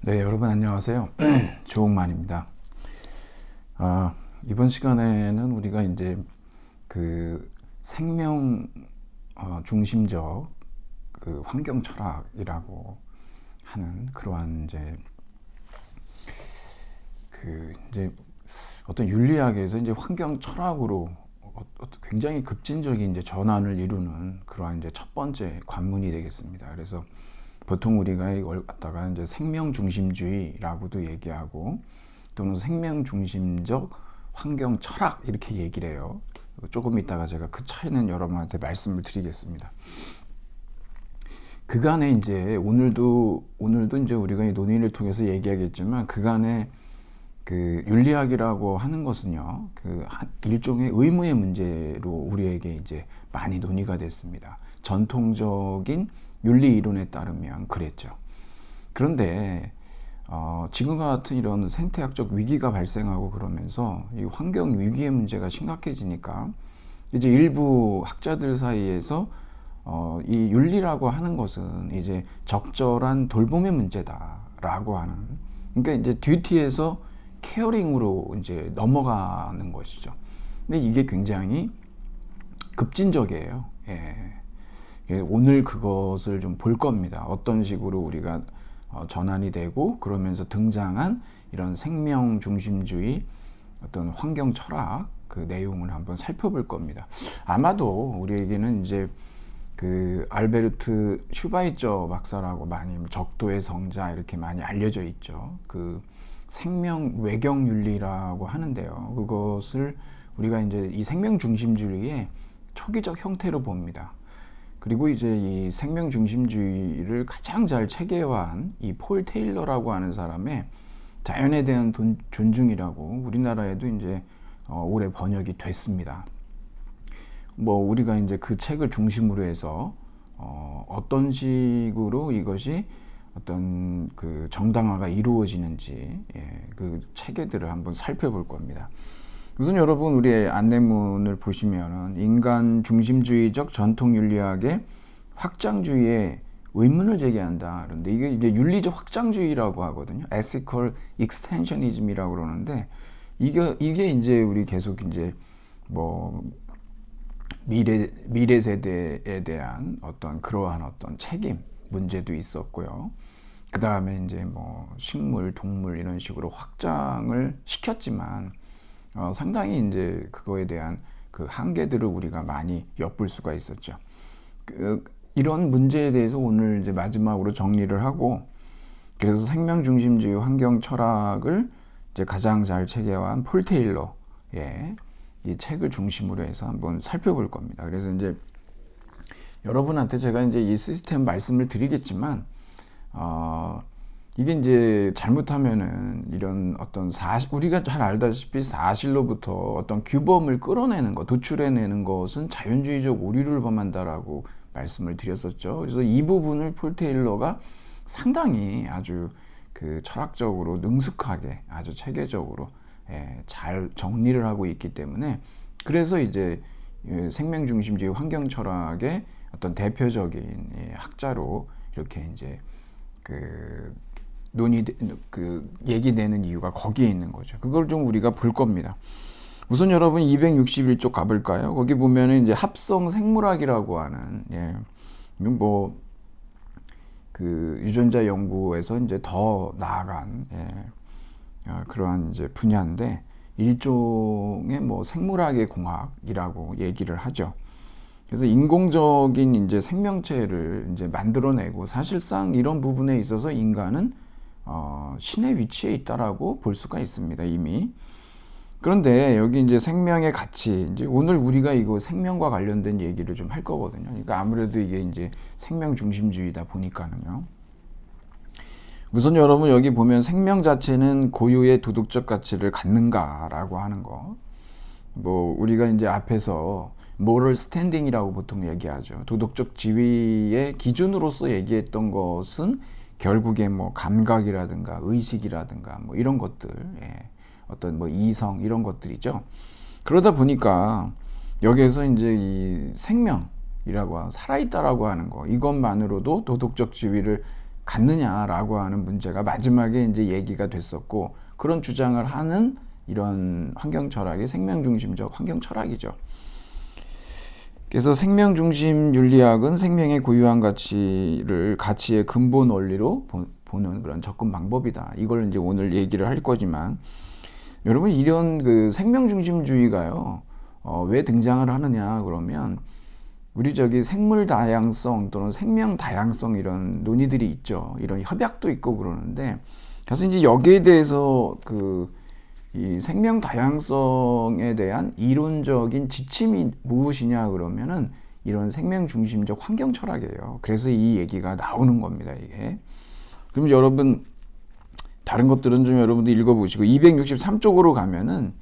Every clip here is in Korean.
네, 여러분 안녕하세요. 조홍만입니다. 이번 시간에는 우리가 이제 그 생명 중심적 그 환경 철학이라고 하는 그러한 이제 어떤 윤리학에서 이제 환경 철학으로 굉장히 급진적인 이제 전환을 이루는 그러한 이제 첫 번째 관문이 되겠습니다. 그래서 보통 우리가 이걸 갖다가 이제 생명 중심주의라고도 얘기하고 또는 생명 중심적 환경 철학 이렇게 얘기를 해요. 조금 이따가 제가 그 차이는 여러분한테 말씀을 드리겠습니다. 그간에 이제 오늘도 이제 우리가 이 논의를 통해서 얘기하겠지만 그간에 그 윤리학이라고 하는 것은요, 그 일종의 의무의 문제로 우리에게 이제 많이 논의가 됐습니다. 전통적인 윤리 이론에 따르면 그랬죠. 그런데 지금과 같은 이런 생태학적 위기가 발생하고 그러면서 이 환경 위기의 문제가 심각해지니까 이제 일부 학자들 사이에서 이 윤리라고 하는 것은 이제 적절한 돌봄의 문제다라고 하는, 그러니까 이제 듀티에서 케어링으로 이제 넘어가는 것이죠. 근데 이게 굉장히 급진적이에요. 오늘 그것을 좀 볼 겁니다. 어떤 식으로 우리가 전환이 되고 그러면서 등장한 이런 생명 중심주의 어떤 환경 철학 그 내용을 한번 살펴볼 겁니다. 아마도 우리에게는 이제 그 알베르트 슈바이처 박사라고 많이 적도의 성자 이렇게 많이 알려져 있죠. 그 생명 외경 윤리라고 하는데요. 그것을 우리가 이제 이 생명 중심주의의 초기적 형태로 봅니다. 그리고 이제 이 생명 중심주의를 가장 잘 체계화한 이 폴 테일러라고 하는 사람의 자연에 대한 존중이라고 우리나라에도 이제 올해 번역이 됐습니다. 뭐 우리가 이제 그 책을 중심으로 해서 어떤 식으로 이것이 어떤 그 정당화가 이루어지는지 그 체계들을 한번 살펴볼 겁니다. 우선 여러분 우리의 안내문을 보시면은 인간 중심주의적 전통 윤리학의 확장주의에 의문을 제기한다. 그런데 이게 이제 윤리적 확장주의라고 하거든요. ethical extensionism이라고 그러는데 이게 이제 우리 계속 이제 뭐 미래 세대에 대한 어떤 그러한 어떤 책임 문제도 있었고요. 그 다음에 이제 뭐 식물, 동물 이런 식으로 확장을 시켰지만 상당히 이제 그거에 대한 그 한계들을 우리가 많이 엿볼 수가 있었죠. 이런 문제에 대해서 오늘 이제 마지막으로 정리를 하고, 그래서 생명 중심주의 환경 철학을 이제 가장 잘 체계화한 폴 테일러 이 책을 중심으로 해서 한번 살펴볼 겁니다. 그래서 이제 여러분한테 제가 이제 이 시스템 말씀을 드리겠지만 이게 이제 잘못하면은 이런 어떤 우리가 잘 알다시피 사실로부터 어떤 규범을 끌어내는 것, 도출해내는 것은 자연주의적 오류를 범한다라고 말씀을 드렸었죠. 그래서 이 부분을 폴 테일러가 상당히 아주 그 철학적으로 능숙하게 아주 체계적으로 잘 정리를 하고 있기 때문에, 그래서 이제 생명 중심주의 환경 철학의 어떤 대표적인 학자로 이렇게 이제 그 얘기되는 이유가 거기에 있는 거죠. 그걸 좀 우리가 볼 겁니다. 우선 여러분 261쪽 가볼까요? 거기 보면은 이제 합성 생물학이라고 하는 뭐 그 유전자 연구에서 이제 더 나아간 그러한 이제 분야인데 일종의 뭐 생물학의 공학이라고 얘기를 하죠. 그래서 인공적인 이제 생명체를 이제 만들어내고, 사실상 이런 부분에 있어서 인간은 신의 위치에 있다라고 볼 수가 있습니다, 이미. 그런데 여기 이제 생명의 가치, 이제 오늘 우리가 이거 생명과 관련된 얘기를 좀 할 거거든요. 그러니까 아무래도 이게 이제 생명 중심주의다 보니까는요. 우선 여러분 여기 보면 생명 자체는 고유의 도덕적 가치를 갖는가라고 하는 거. 뭐 우리가 이제 앞에서 moral standing이라고 보통 얘기하죠. 도덕적 지위의 기준으로서 얘기했던 것은 결국에 뭐 감각이라든가 의식이라든가 뭐 이런 것들, 어떤 뭐 이성 이런 것들이죠. 그러다 보니까 여기에서 이제 이 생명이라고 살아있다라고 하는 거, 이것만으로도 도덕적 지위를 갖느냐라고 하는 문제가 마지막에 이제 얘기가 됐었고, 그런 주장을 하는 이런 환경 철학이 생명 중심적 환경 철학이죠. 그래서 생명 중심 윤리학은 생명의 고유한 가치를 가치의 근본 원리로 보는 그런 접근 방법이다. 이걸 이제 오늘 얘기를 할 거지만, 여러분, 이런 그 생명 중심주의가요, 왜 등장을 하느냐 그러면, 우리 생물 다양성 또는 생명 다양성 이런 논의들이 있죠. 이런 협약도 있고 그러는데, 그래서 이제 여기에 대해서 이 생명 다양성에 대한 이론적인 지침이 무엇이냐 그러면은 이런 생명 중심적 환경 철학이에요. 그래서 이 얘기가 나오는 겁니다, 이게. 그럼 여러분, 다른 것들은 좀 여러분들 읽어보시고, 263쪽으로 가면은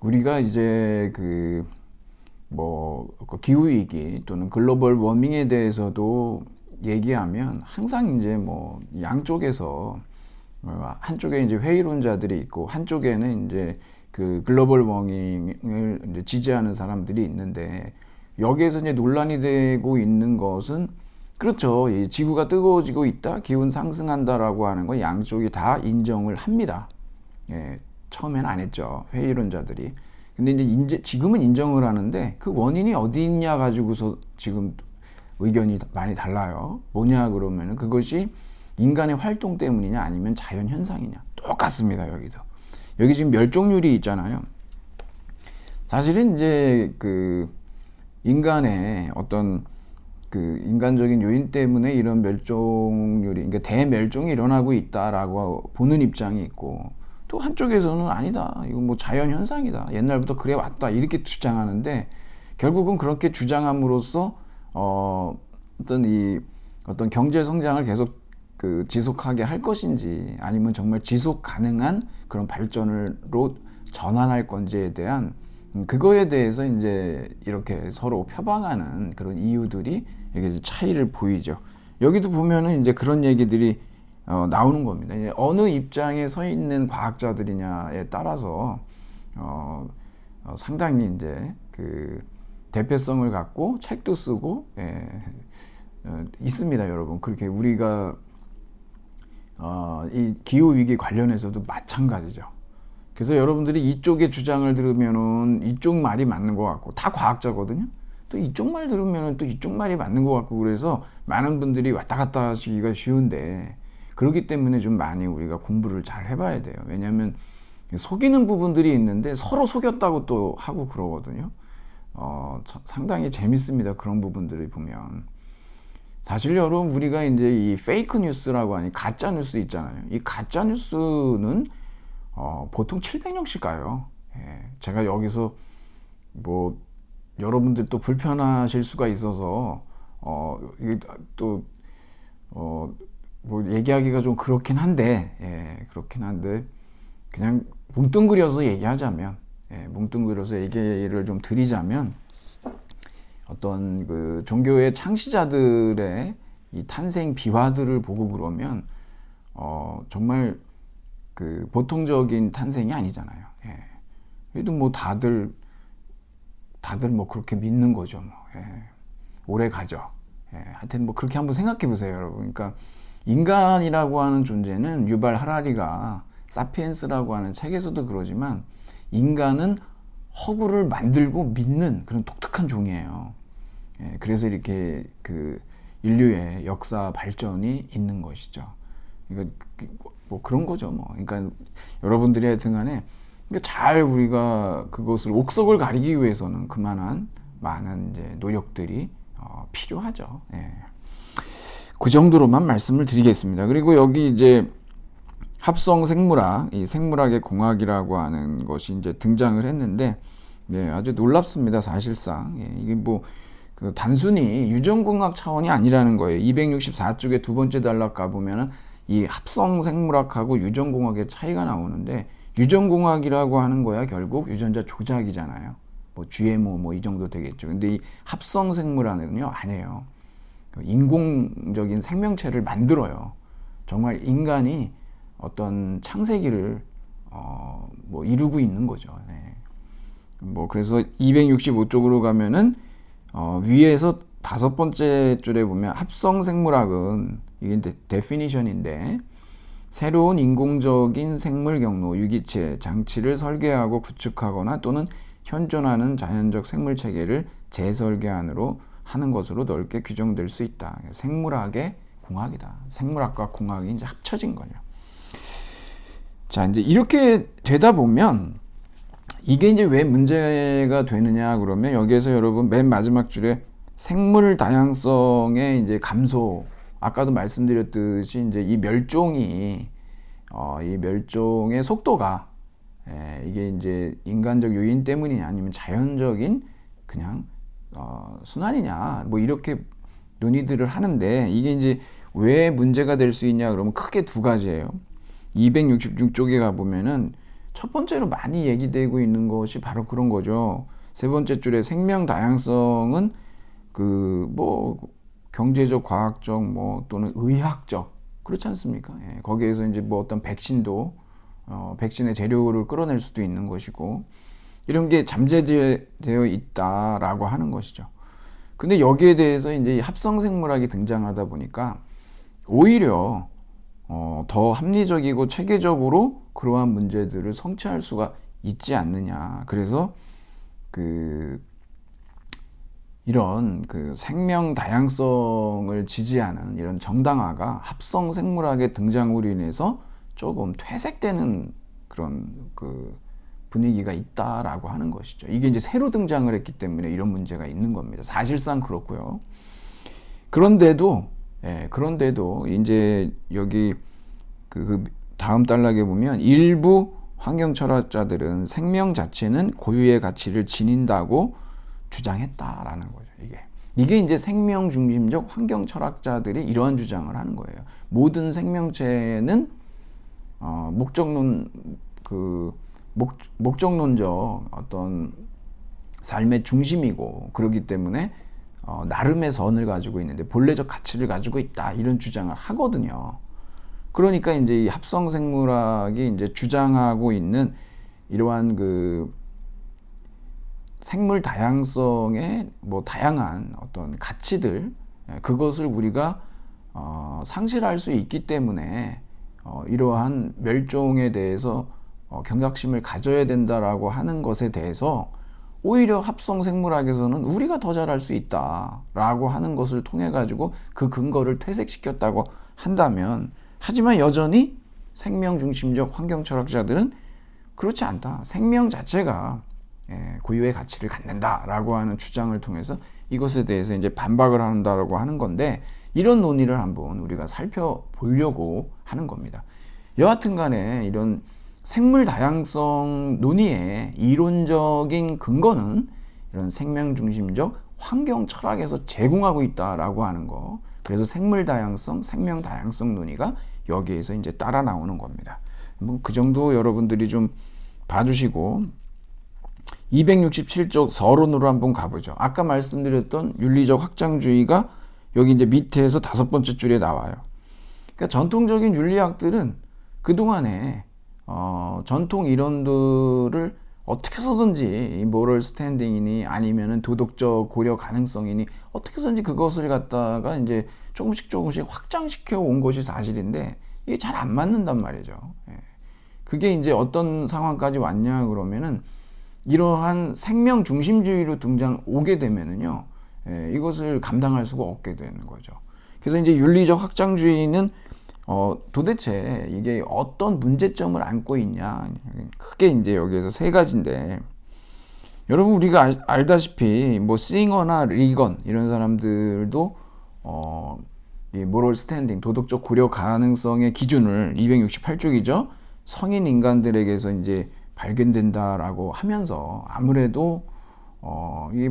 우리가 이제 기후위기 또는 글로벌 워밍에 대해서도 얘기하면 항상 이제 양쪽에서 한쪽에 이제 회의론자들이 있고, 한쪽에는 이제 그 글로벌 워밍을 이제 지지하는 사람들이 있는데, 여기에서 이제 논란이 되고 있는 것은, 그렇죠, 이 지구가 뜨거워지고 있다, 기온 상승한다라고 하는 건 양쪽이 다 인정을 합니다. 예, 처음에는 안 했죠, 회의론자들이. 근데 이제 지금은 인정을 하는데, 그 원인이 어디 있냐 가지고서 지금 의견이 많이 달라요. 뭐냐 그러면은 그것이 인간의 활동 때문이냐 아니면 자연 현상이냐. 똑같습니다. 여기 지금 멸종률이 있잖아요. 사실은 이제 인간의 어떤 인간적인 요인 때문에 이런 멸종률이, 그러니까 대멸종이 일어나고 있다라고 보는 입장이 있고, 또 한쪽에서는 아니다, 이거 자연 현상이다, 옛날부터 그래 왔다, 이렇게 주장하는데, 결국은 그렇게 주장함으로써 어떤 경제 성장을 계속 지속하게 할 것인지, 아니면 정말 지속 가능한 그런 발전으로 전환할 건지에 대한 그거에 대해서 이제 이렇게 서로 표방하는 그런 이유들이 이렇게 차이를 보이죠. 여기도 보면은 이제 그런 얘기들이 나오는 겁니다. 이제 어느 입장에 서 있는 과학자들이냐에 따라서 상당히 이제 대표성을 갖고 책도 쓰고, 있습니다, 여러분. 그렇게 우리가 이 기후 위기 관련해서도 마찬가지죠. 그래서 여러분들이 이쪽의 주장을 들으면은 이쪽 말이 맞는 것 같고, 다 과학자거든요. 또 이쪽 말 들으면은 또 이쪽 말이 맞는 것 같고, 그래서 많은 분들이 왔다 갔다 하시기가 쉬운데, 그렇기 때문에 좀 많이 우리가 공부를 잘 해봐야 돼요. 왜냐하면 속이는 부분들이 있는데 서로 속였다고 또 하고 그러거든요. 상당히 재밌습니다, 그런 부분들을 보면. 사실 여러분, 우리가 이제 이 페이크 뉴스라고 하니 가짜 뉴스 있잖아요. 이 가짜 뉴스는 보통 700년씩 가요. 제가 여기서 여러분들 또 불편하실 수가 있어서 이게 또 얘기하기가 좀 그렇긴 한데, 그냥 뭉뚱그려서 얘기하자면, 뭉뚱그려서 얘기를 좀 드리자면, 어떤 종교의 창시자들의 이 탄생 비화들을 보고 그러면 정말 보통적인 탄생이 아니잖아요. 그래도 다들 그렇게 믿는 거죠. 오래 가죠. 하여튼 그렇게 한번 생각해 보세요, 여러분. 그러니까 인간이라고 하는 존재는 유발 하라리가 사피엔스라고 하는 책에서도 그러지만, 인간은 허구를 만들고 믿는 그런 독특한 종이에요. 그래서 이렇게 인류의 역사 발전이 있는 것이죠. 그러니까 그런 거죠. 그러니까 여러분들이 하여튼 간에 잘 우리가 그것을 옥석을 가리기 위해서는 그만한 많은 이제 노력들이 필요하죠. 그 정도로만 말씀을 드리겠습니다. 그리고 여기 이제 합성 생물학, 이 생물학의 공학이라고 하는 것이 이제 등장을 했는데, 아주 놀랍습니다, 사실상. 이게 단순히 유전공학 차원이 아니라는 거예요. 264쪽에 두 번째 단락 가보면은 이 합성 생물학하고 유전공학의 차이가 나오는데, 유전공학이라고 하는 거야 결국 유전자 조작이잖아요. GMO 이 정도 되겠죠. 근데 이 합성 생물학은요, 아니에요. 인공적인 생명체를 만들어요. 정말 인간이 어떤 창세기를 이루고 있는 거죠. 그래서 265쪽으로 가면은 위에서 다섯 번째 줄에 보면 합성 생물학은 이게 데피니션인데, 새로운 인공적인 생물 경로, 유기체, 장치를 설계하고 구축하거나 또는 현존하는 자연적 생물 체계를 재설계하는 것으로 넓게 규정될 수 있다. 생물학의 공학이다. 생물학과 공학이 이제 합쳐진 거죠. 자, 이제 이렇게 되다 보면 이게 이제 왜 문제가 되느냐 그러면, 여기에서 여러분 맨 마지막 줄에 생물 다양성의 이제 감소, 아까도 말씀드렸듯이 이제 이 멸종의 속도가, 이게 이제 인간적 요인 때문이냐 아니면 자연적인 그냥 순환이냐, 뭐 이렇게 논의들을 하는데, 이게 이제 왜 문제가 될 수 있냐 그러면 크게 두 가지예요. 266쪽에 가보면은 첫 번째로 많이 얘기되고 있는 것이 바로 그런 거죠. 세 번째 줄에 생명 다양성은 뭐 경제적, 과학적, 뭐 또는 의학적, 그렇지 않습니까? 거기에서 이제 뭐 어떤 백신도 백신의 재료를 끌어낼 수도 있는 것이고, 이런 게 잠재되어 있다라고 하는 것이죠. 근데 여기에 대해서 이제 합성 생물학이 등장하다 보니까 오히려 더 합리적이고 체계적으로 그러한 문제들을 성취할 수가 있지 않느냐. 그래서 이런 생명 다양성을 지지하는 이런 정당화가 합성 생물학의 등장으로 인해서 조금 퇴색되는 그런 분위기가 있다라고 하는 것이죠. 이게 이제 새로 등장을 했기 때문에 이런 문제가 있는 겁니다. 사실상 그렇고요. 그런데도 이제 여기 다음 단락에 보면 일부 환경 철학자들은 생명 자체는 고유의 가치를 지닌다고 주장했다라는 거죠. 이게 이제 생명 중심적 환경 철학자들이 이러한 주장을 하는 거예요. 모든 생명체는 목적론적 어떤 삶의 중심이고, 그렇기 때문에 나름의 선을 가지고 있는데 본래적 가치를 가지고 있다, 이런 주장을 하거든요. 그러니까 이제 이 합성 생물학이 이제 주장하고 있는 이러한 생물 다양성의 뭐 다양한 어떤 가치들, 그것을 우리가 상실할 수 있기 때문에 이러한 멸종에 대해서 경각심을 가져야 된다라고 하는 것에 대해서 오히려 합성 생물학에서는 우리가 더 잘할 수 있다라고 하는 것을 통해 가지고 그 근거를 퇴색시켰다고 한다면, 하지만 여전히 생명 중심적 환경 철학자들은 그렇지 않다, 생명 자체가 고유의 가치를 갖는다라고 하는 주장을 통해서 이것에 대해서 이제 반박을 한다라고 하는 건데, 이런 논의를 한번 우리가 살펴보려고 하는 겁니다. 여하튼 간에 이런 생물 다양성 논의의 이론적인 근거는 이런 생명 중심적 환경 철학에서 제공하고 있다라고 하는 거. 그래서 생물 다양성, 생명 다양성 논의가 여기에서 이제 따라 나오는 겁니다. 뭐 그 정도 여러분들이 좀 봐주시고, 267쪽 서론으로 한번 가보죠. 아까 말씀드렸던 윤리적 확장주의가 여기 이제 밑에서 5번째 줄에 나와요. 그러니까 전통적인 윤리학들은 그동안에 전통 이론들을 어떻게 해서든지 모럴 스탠딩이니 아니면은 도덕적 고려 가능성이니 어떻게 해서든지 그것을 갖다가 이제 조금씩 확장시켜 온 것이 사실인데, 이게 잘 안 맞는단 말이죠. 그게 이제 어떤 상황까지 왔냐 그러면은, 이러한 생명 중심주의로 오게 되면은요, 이것을 감당할 수가 없게 되는 거죠. 그래서 이제 윤리적 확장주의는 도대체 이게 어떤 문제점을 안고 있냐, 크게 이제 여기에서 세 가지인데, 여러분 우리가 알다시피 뭐 싱어나 리건 이런 사람들도 이 모럴 스탠딩, 도덕적 고려 가능성의 기준을 268쪽이죠. 성인 인간들에게서 이제 발견된다라고 하면서, 아무래도 이게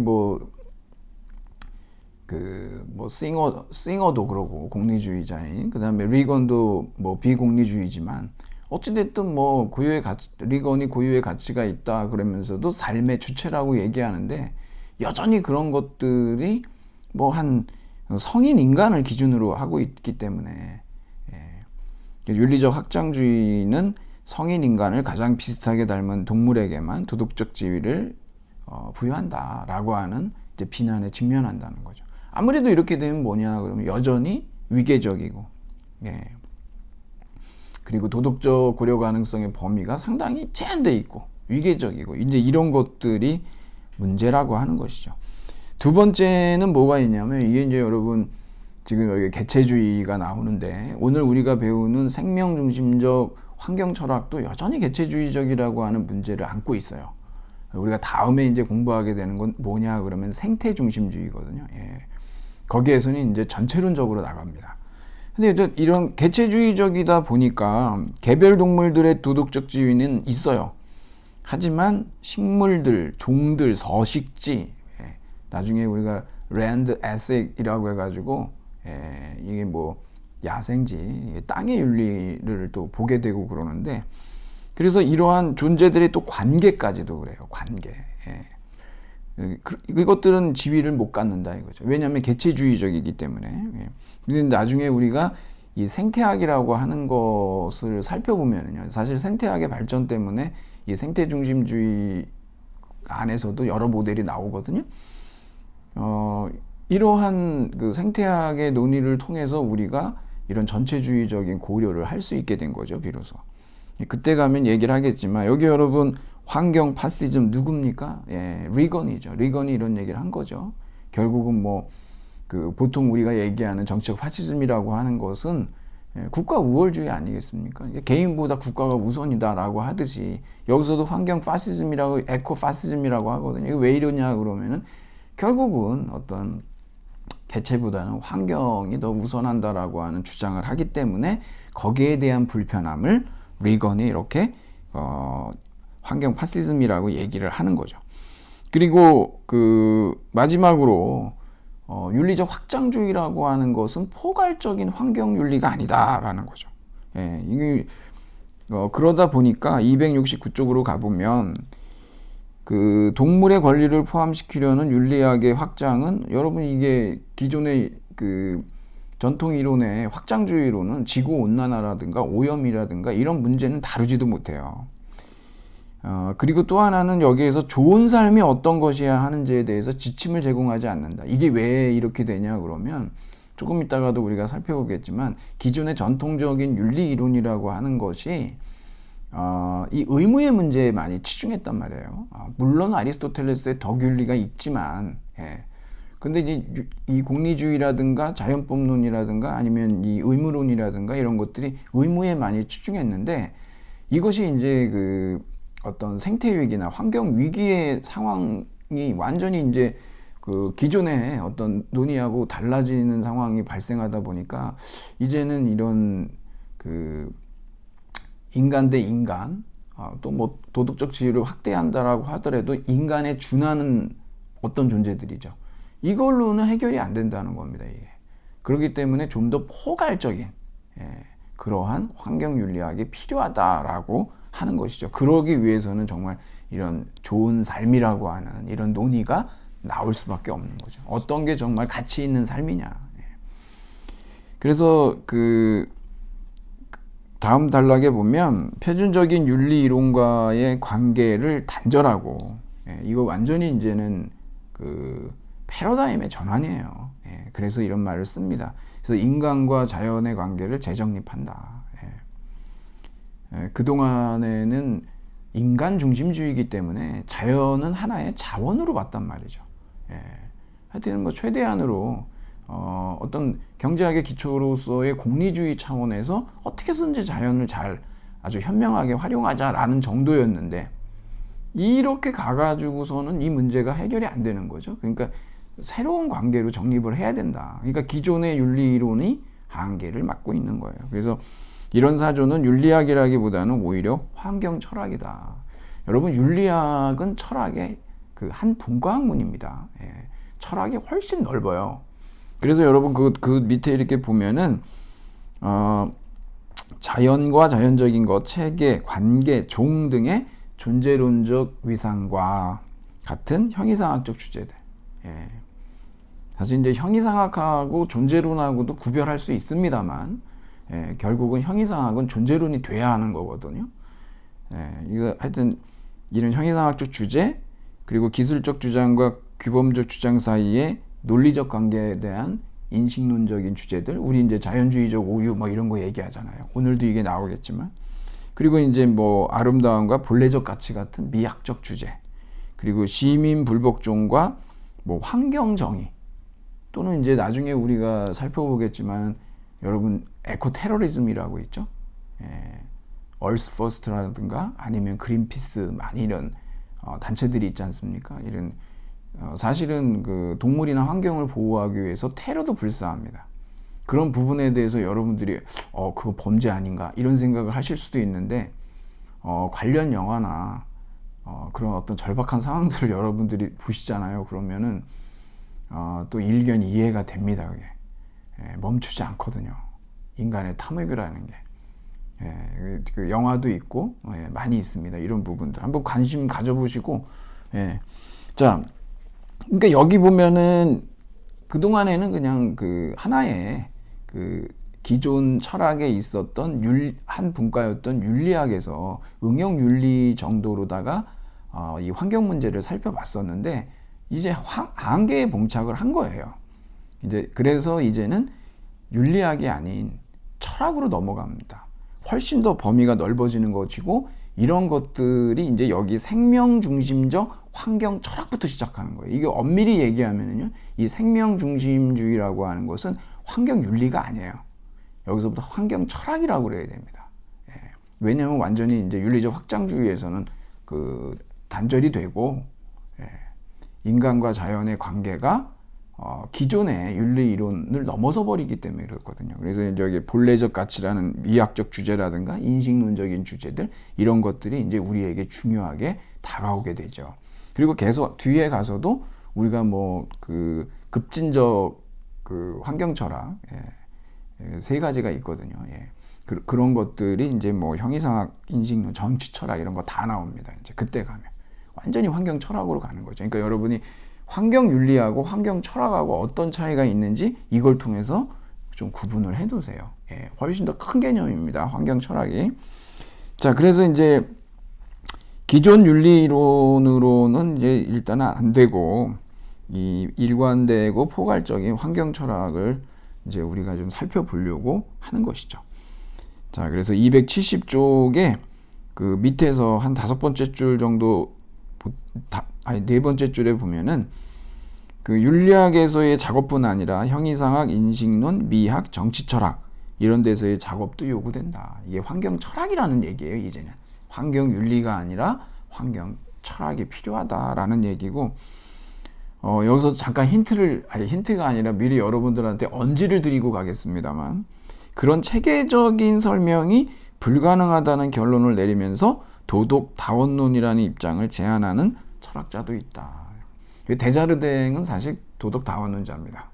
싱어도 그러고 공리주의자인, 그 다음에 리건도 뭐 비공리주의지만, 어찌됐든 뭐 리건이 고유의 가치가 있다 그러면서도 삶의 주체라고 얘기하는데, 여전히 그런 것들이 뭐 한 성인 인간을 기준으로 하고 있기 때문에, 윤리적 확장주의는 성인 인간을 가장 비슷하게 닮은 동물에게만 도덕적 지위를 부여한다라고 하는 이제 비난에 직면한다는 거죠. 아무래도 이렇게 되면 뭐냐 그러면 여전히 위계적이고 예. 그리고 도덕적 고려 가능성의 범위가 상당히 제한돼 있고 위계적이고 이제 이런 것들이 문제라고 하는 것이죠. 두 번째는 뭐가 있냐면 이게 이제 여러분 지금 여기 개체주의가 나오는데 오늘 우리가 배우는 생명 중심적 환경 철학도 여전히 개체주의적이라고 하는 문제를 안고 있어요. 우리가 다음에 이제 공부하게 되는 건 뭐냐 그러면 생태 중심주의거든요. 예. 거기에서는 이제 전체론적으로 나갑니다. 근데 이런 개체주의적이다 보니까 개별 동물들의 도덕적 지위는 있어요. 하지만 식물들, 종들, 서식지, 예. 나중에 우리가 랜드 에섹이라고 해가지고 예. 이게 뭐 야생지, 땅의 윤리를 또 보게 되고 그러는데 그래서 이러한 존재들의 또 관계까지도 그래요. 관계. 예. 이것들은 지위를 못 갖는다 이거죠. 왜냐하면 개체주의적이기 때문에. 예. 근데 나중에 우리가 이 생태학이라고 하는 것을 살펴보면요, 사실 생태학의 발전 때문에 이 생태 중심주의 안에서도 여러 모델이 나오거든요. 이러한 그 생태학의 논의를 통해서 우리가 이런 전체주의적인 고려를 할 수 있게 된 거죠, 비로소. 그때 가면 얘기를 하겠지만 여기 여러분 환경 파시즘 누굽니까? 예, 리건이죠. 리건이 이런 얘기를 한 거죠. 결국은 뭐 그 보통 우리가 얘기하는 정치적 파시즘이라고 하는 것은 예, 국가 우월주의 아니겠습니까? 개인보다 국가가 우선이다라고 하듯이 여기서도 환경 파시즘이라고 에코 파시즘이라고 하거든요. 이거 왜 이러냐 그러면은 결국은 어떤 개체보다는 환경이 더 우선한다라고 하는 주장을 하기 때문에 거기에 대한 불편함을 리건이 이렇게 환경 파시즘이라고 얘기를 하는 거죠. 그리고 그 마지막으로 윤리적 확장주의라고 하는 것은 포괄적인 환경 윤리가 아니다라는 거죠. 예, 이게 그러다 보니까 269쪽으로 가보면 그 동물의 권리를 포함시키려는 윤리학의 확장은 여러분 이게 기존의 그 전통 이론의 확장주의로는 지구 온난화라든가 오염이라든가 이런 문제는 다루지도 못해요. 그리고 또 하나는 여기에서 좋은 삶이 어떤 것이야 하는지에 대해서 지침을 제공하지 않는다. 이게 왜 이렇게 되냐 그러면 조금 이따가도 우리가 살펴보겠지만 기존의 전통적인 윤리 이론이라고 하는 것이 이 의무의 문제에 많이 치중했단 말이에요. 물론 아리스토텔레스의 덕윤리가 있지만 예. 근데 이 공리주의라든가 자연법론이라든가 아니면 이 의무론이라든가 이런 것들이 의무에 많이 치중했는데 이것이 이제 그 어떤 생태 위기나 환경 위기의 상황이 완전히 이제 그 기존의 어떤 논의하고 달라지는 상황이 발생하다 보니까 이제는 이런 그 인간 대 인간 또 뭐 도덕적 지위를 확대한다라고 하더라도 인간에 준하는 어떤 존재들이죠. 이걸로는 해결이 안 된다는 겁니다. 이게. 그렇기 때문에 좀 더 포괄적인 그러한 환경윤리학이 필요하다라고 하는 것이죠. 그러기 위해서는 정말 이런 좋은 삶이라고 하는 이런 논의가 나올 수밖에 없는 거죠. 어떤 게 정말 가치 있는 삶이냐. 그래서 그 다음 단락에 보면 표준적인 윤리 이론과의 관계를 단절하고 이거 완전히 이제는 그 패러다임의 전환이에요. 그래서 이런 말을 씁니다. 그래서 인간과 자연의 관계를 재정립한다. 그동안에는 인간 중심주의이기 때문에 자연은 하나의 자원으로 봤단 말이죠. 하여튼 뭐 최대한으로 어떤 경제학의 기초로서의 공리주의 차원에서 어떻게 해서든지 자연을 잘 아주 현명하게 활용하자라는 정도였는데 이렇게 가가지고서는 이 문제가 해결이 안 되는 거죠. 그러니까 새로운 관계로 정립을 해야 된다. 그러니까 기존의 윤리 이론이 한계를 맞고 있는 거예요. 그래서 이런 사조는 윤리학이라기보다는 오히려 환경 철학이다. 여러분 윤리학은 철학의 그 한 분과 학문입니다. 철학이 훨씬 넓어요. 그래서 여러분 그 밑에 이렇게 보면은 자연과 자연적인 것, 체계, 관계, 종 등의 존재론적 위상과 같은 형이상학적 주제들. 사실 이제 형이상학하고 존재론하고도 구별할 수 있습니다만 결국은 형이상학은 존재론이 돼야 하는 거거든요. 이거 하여튼 이런 형이상학적 주제 그리고 기술적 주장과 규범적 주장 사이의 논리적 관계에 대한 인식론적인 주제들, 우리 이제 자연주의적 오류 뭐 이런 거 얘기하잖아요. 오늘도 이게 나오겠지만, 그리고 이제 뭐 아름다움과 본래적 가치 같은 미학적 주제, 그리고 시민 불복종과 뭐 환경 정의, 또는 이제 나중에 우리가 살펴보겠지만 여러분 에코 테러리즘이라고 있죠. 얼스 퍼스트라든가 아니면 그린피스, 많이 이런 단체들이 있지 않습니까? 이런 사실은 그 동물이나 환경을 보호하기 위해서 테러도 불사합니다. 그런 부분에 대해서 여러분들이 그거 범죄 아닌가 이런 생각을 하실 수도 있는데, 관련 영화나 그런 어떤 절박한 상황들을 여러분들이 보시잖아요. 그러면은 또 일견 이해가 됩니다. 그게 멈추지 않거든요. 인간의 탐욕이라는 게. 그 영화도 있고 많이 있습니다. 이런 부분들 한번 관심 가져보시고. 자, 그러니까 여기 보면은 그동안에는 그냥 그 하나의 그 기존 철학에 있었던 한 분과였던 윤리학에서 응용 윤리 정도로다가 이 환경 문제를 살펴봤었는데, 이제 한계에 봉착을 한 거예요. 이제 그래서 이제는 윤리학이 아닌 철학으로 넘어갑니다. 훨씬 더 범위가 넓어지는 것이고, 이런 것들이 이제 여기 생명 중심적 환경 철학부터 시작하는 거예요. 이게 엄밀히 얘기하면요, 이 생명 중심주의라고 하는 것은 환경 윤리가 아니에요. 여기서부터 환경 철학이라고 그래야 됩니다. 왜냐하면 완전히 이제 윤리적 확장주의에서는 그 단절이 되고, 인간과 자연의 관계가 기존의 윤리 이론을 넘어서 버리기 때문에 그렇거든요. 그래서 저기 본래적 가치라는 미학적 주제라든가 인식론적인 주제들, 이런 것들이 이제 우리에게 중요하게 다가오게 되죠. 그리고 계속 뒤에 가서도 우리가 뭐 그 급진적 그 환경 철학 세 가지가 있거든요. 그런 것들이 이제 뭐 형이상학, 인식론, 정치 철학 이런 거 다 나옵니다. 이제 그때 가면 완전히 환경 철학으로 가는 거죠. 그러니까 여러분이 환경 윤리하고 환경 철학하고 어떤 차이가 있는지 이걸 통해서 좀 구분을 해두세요. 훨씬 더 큰 개념입니다. 환경 철학이. 자, 그래서 이제 기존 윤리론으로는 이제 일단은 안 되고, 이 일관되고 포괄적인 환경 철학을 이제 우리가 좀 살펴보려고 하는 것이죠. 자, 그래서 270쪽에 그 밑에서 한 5번째 줄 정도, 아니 4번째 줄에 보면은 그 윤리학에서의 작업뿐 아니라 형이상학, 인식론, 미학, 정치철학 이런 데서의 작업도 요구된다. 이게 환경 철학이라는 얘기예요. 이제는 환경 윤리가 아니라 환경 철학이 필요하다라는 얘기고, 여기서 잠깐 힌트가 아니라 미리 여러분들한테 언지를 드리고 가겠습니다만, 그런 체계적인 설명이 불가능하다는 결론을 내리면서 도덕 다원론이라는 입장을 제안하는 철학자도 있다. 데자르댕은 사실 도덕 다원론자입니다.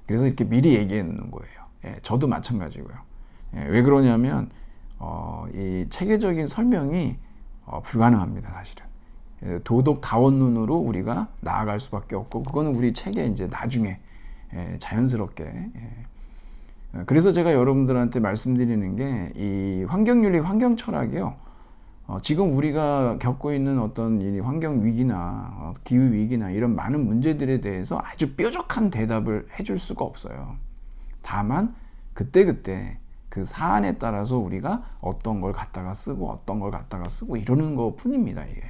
그래서 이렇게 미리 얘기해 놓는 거예요. 저도 마찬가지고요. 왜 그러냐면 이 체계적인 설명이 불가능합니다. 사실은 도덕 다원론으로 우리가 나아갈 수밖에 없고, 그거는 우리 책에 이제 나중에 자연스럽게. 그래서 제가 여러분들한테 말씀드리는 게, 이 환경윤리, 환경철학이요, 지금 우리가 겪고 있는 어떤 이 환경 위기나 기후 위기나 이런 많은 문제들에 대해서 아주 뾰족한 대답을 해줄 수가 없어요. 다만 그때그때 그 사안에 따라서 우리가 어떤 걸 갖다가 쓰고 어떤 걸 갖다가 쓰고 이러는 것 뿐입니다. 이게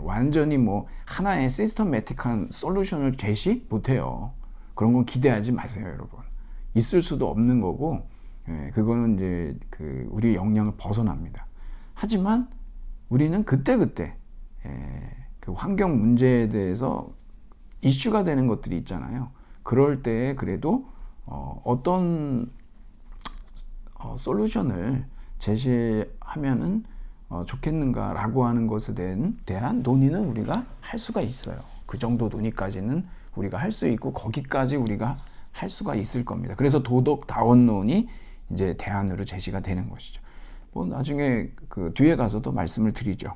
완전히 뭐 하나의 시스템매틱한 솔루션을 제시 못해요. 그런 건 기대하지 마세요, 여러분. 있을 수도 없는 거고, 그거는 이제 그 우리 역량을 벗어납니다. 하지만 우리는 그때그때 그 환경 문제에 대해서 이슈가 되는 것들이 있잖아요. 그럴 때 그래도 어떤 솔루션을 제시하면은 좋겠는가라고 하는 것에 대한 논의는 우리가 할 수가 있어요. 그 정도 논의까지는 우리가 할 수 있고, 거기까지 우리가 할 수가 있을 겁니다. 그래서 도덕 다원론이 이제 대안으로 제시가 되는 것이죠. 뭐 나중에 그 뒤에 가서도 말씀을 드리죠.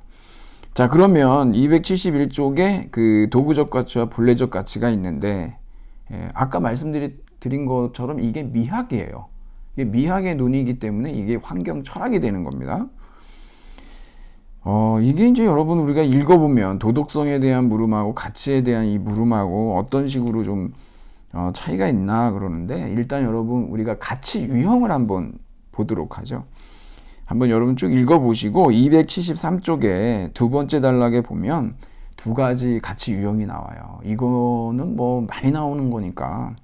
자, 그러면 271쪽에 그 도구적 가치와 본래적 가치가 있는데, 아까 말씀드린 것처럼 이게 미학이에요. 이게 미학의 논의이기 때문에 이게 환경 철학이 되는 겁니다. 이게 이제 여러분 우리가 읽어보면 도덕성에 대한 물음하고 가치에 대한 이 물음하고 어떤 식으로 좀 차이가 있나 그러는데, 일단 여러분 우리가 가치 유형을 한번 보도록 하죠. 한번 여러분 쭉 읽어보시고 273쪽에 두 번째 단락에 보면 두 가지 가치 유형이 나와요. 이거는 뭐 많이 나오는 거니까,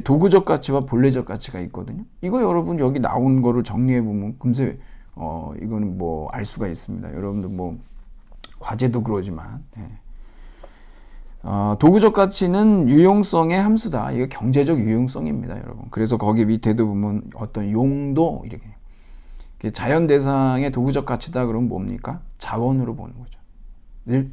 도구적 가치와 본래적 가치가 있거든요. 이거 여러분 여기 나온 거를 정리해 보면 금세 이거는 뭐 알 수가 있습니다. 여러분들 뭐 과제도 그러지만, 도구적 가치는 유용성의 함수다. 이거 경제적 유용성입니다, 여러분. 그래서 거기 밑에도 보면 어떤 용도, 이렇게 자연 대상의 도구적 가치다 그러면 뭡니까? 자원으로 보는 거죠.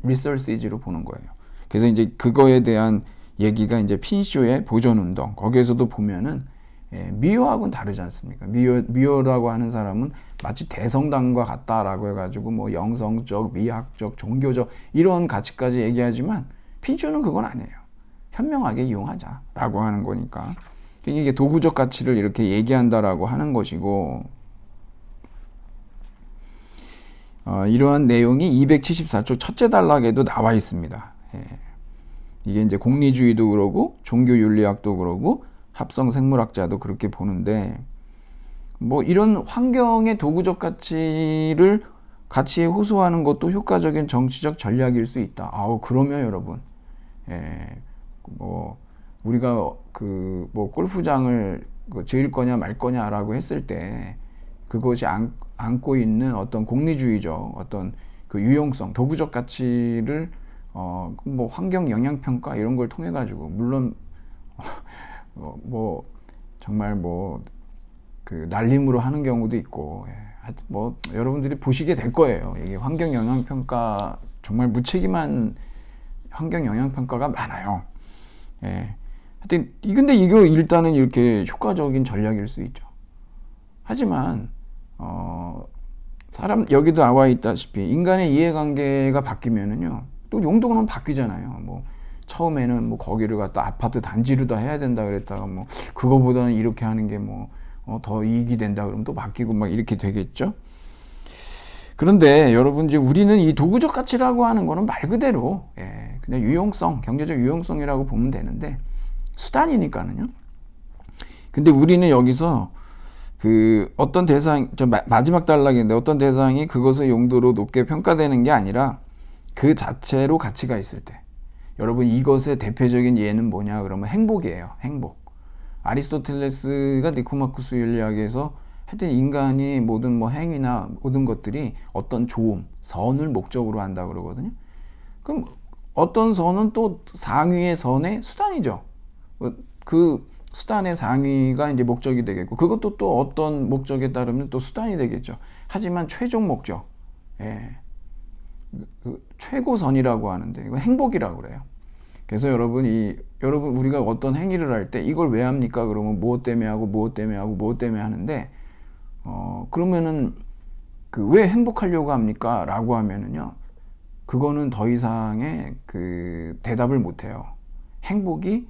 리소시지로 보는 거예요. 그래서 이제 그거에 대한 얘기가 이제 핀쇼의 보존운동, 거기에서도 보면은 미호하고는 다르지 않습니까? 미호라고 하는 사람은 마치 대성당과 같다라고 해가지고 뭐 영성적, 미학적, 종교적 이런 가치까지 얘기하지만, 핀쇼는 그건 아니에요. 현명하게 이용하자라고 하는 거니까. 이게 도구적 가치를 이렇게 얘기한다라고 하는 것이고, 이러한 내용이 274쪽 첫째 단락에도 나와 있습니다. 이게 이제 공리주의도 그러고 종교윤리학도 그러고 합성생물학자도 그렇게 보는데, 뭐 이런 환경의 도구적 가치에 호소하는 것도 효과적인 정치적 전략일 수 있다. 그러면 여러분, 뭐 우리가 뭐 골프장을 지을 거냐 말 거냐라고 했을 때 그것이 안고 있는 어떤 공리주의적 어떤 그 유용성, 도구적 가치를 뭐 환경 영향 평가 이런 걸 통해 가지고, 물론 뭐 정말 뭐 그 날림으로 하는 경우도 있고, 하여튼 뭐 여러분들이 보시게 될 거예요. 이게 환경 영향 평가, 정말 무책임한 환경 영향 평가가 많아요. 하여튼 근데 이거 일단은 이렇게 효과적인 전략일 수 있죠. 하지만 사람 여기도 나와 있다시피 인간의 이해관계가 바뀌면은요, 또 용도는 바뀌잖아요. 뭐 처음에는 뭐 거기를 갖다 아파트 단지로 다 해야 된다 그랬다가 뭐 그거보다는 이렇게 하는 게 뭐 더 이익이 된다 그러면 또 바뀌고 막 이렇게 되겠죠. 그런데 여러분, 이제 우리는 이 도구적 가치라고 하는 거는 말 그대로 그냥 유용성, 경제적 유용성이라고 보면 되는데, 수단이니까는요. 근데 우리는 여기서 그 어떤 대상, 마지막 단락인데, 어떤 대상이 그것의 용도로 높게 평가되는 게 아니라 그 자체로 가치가 있을 때, 여러분 이것의 대표적인 예는 뭐냐 그러면 행복이에요. 행복. 아리스토텔레스가 니코마코스 윤리학에서 하여튼 인간이 모든 뭐 행위나 모든 것들이 어떤 좋음, 선을 목적으로 한다 그러거든요. 그럼 어떤 선은 또 상위의 선의 수단이죠. 그 수단의 상위가 이제 목적이 되겠고, 그것도 또 어떤 목적에 따르면 또 수단이 되겠죠. 하지만 최종 목적, 그 최고선이라고 하는데 이거 행복이라고 그래요. 그래서 여러분 우리가 어떤 행위를 할 때 이걸 왜 합니까? 그러면 무엇 때문에 하고 무엇 때문에 하고 무엇 때문에 하는데, 그러면은 그 왜 행복하려고 합니까? 라고 하면은요, 그거는 더 이상의 그 대답을 못 해요. 행복이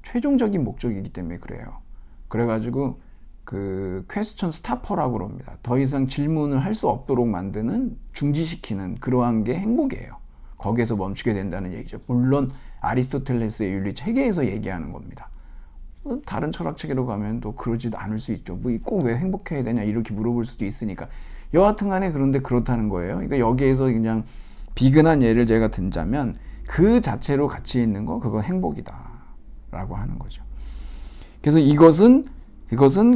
최종적인 목적이기 때문에 그래요. 그래가지고 그 퀘스천 스타퍼라고 그럽니다. 더 이상 질문을 할 수 없도록 만드는, 중지시키는 그러한 게 행복이에요. 거기에서 멈추게 된다는 얘기죠. 물론 아리스토텔레스의 윤리 체계에서 얘기하는 겁니다. 다른 철학 체계로 가면 또 그러지도 않을 수 있죠. 뭐 꼭 왜 행복해야 되냐 이렇게 물어볼 수도 있으니까. 여하튼 간에 그런데 그렇다는 거예요. 그러니까 여기에서 그냥 비근한 예를 제가 든다면, 그 자체로 가치 있는 거, 그거 행복이다 라고 하는 거죠. 그래서 이것은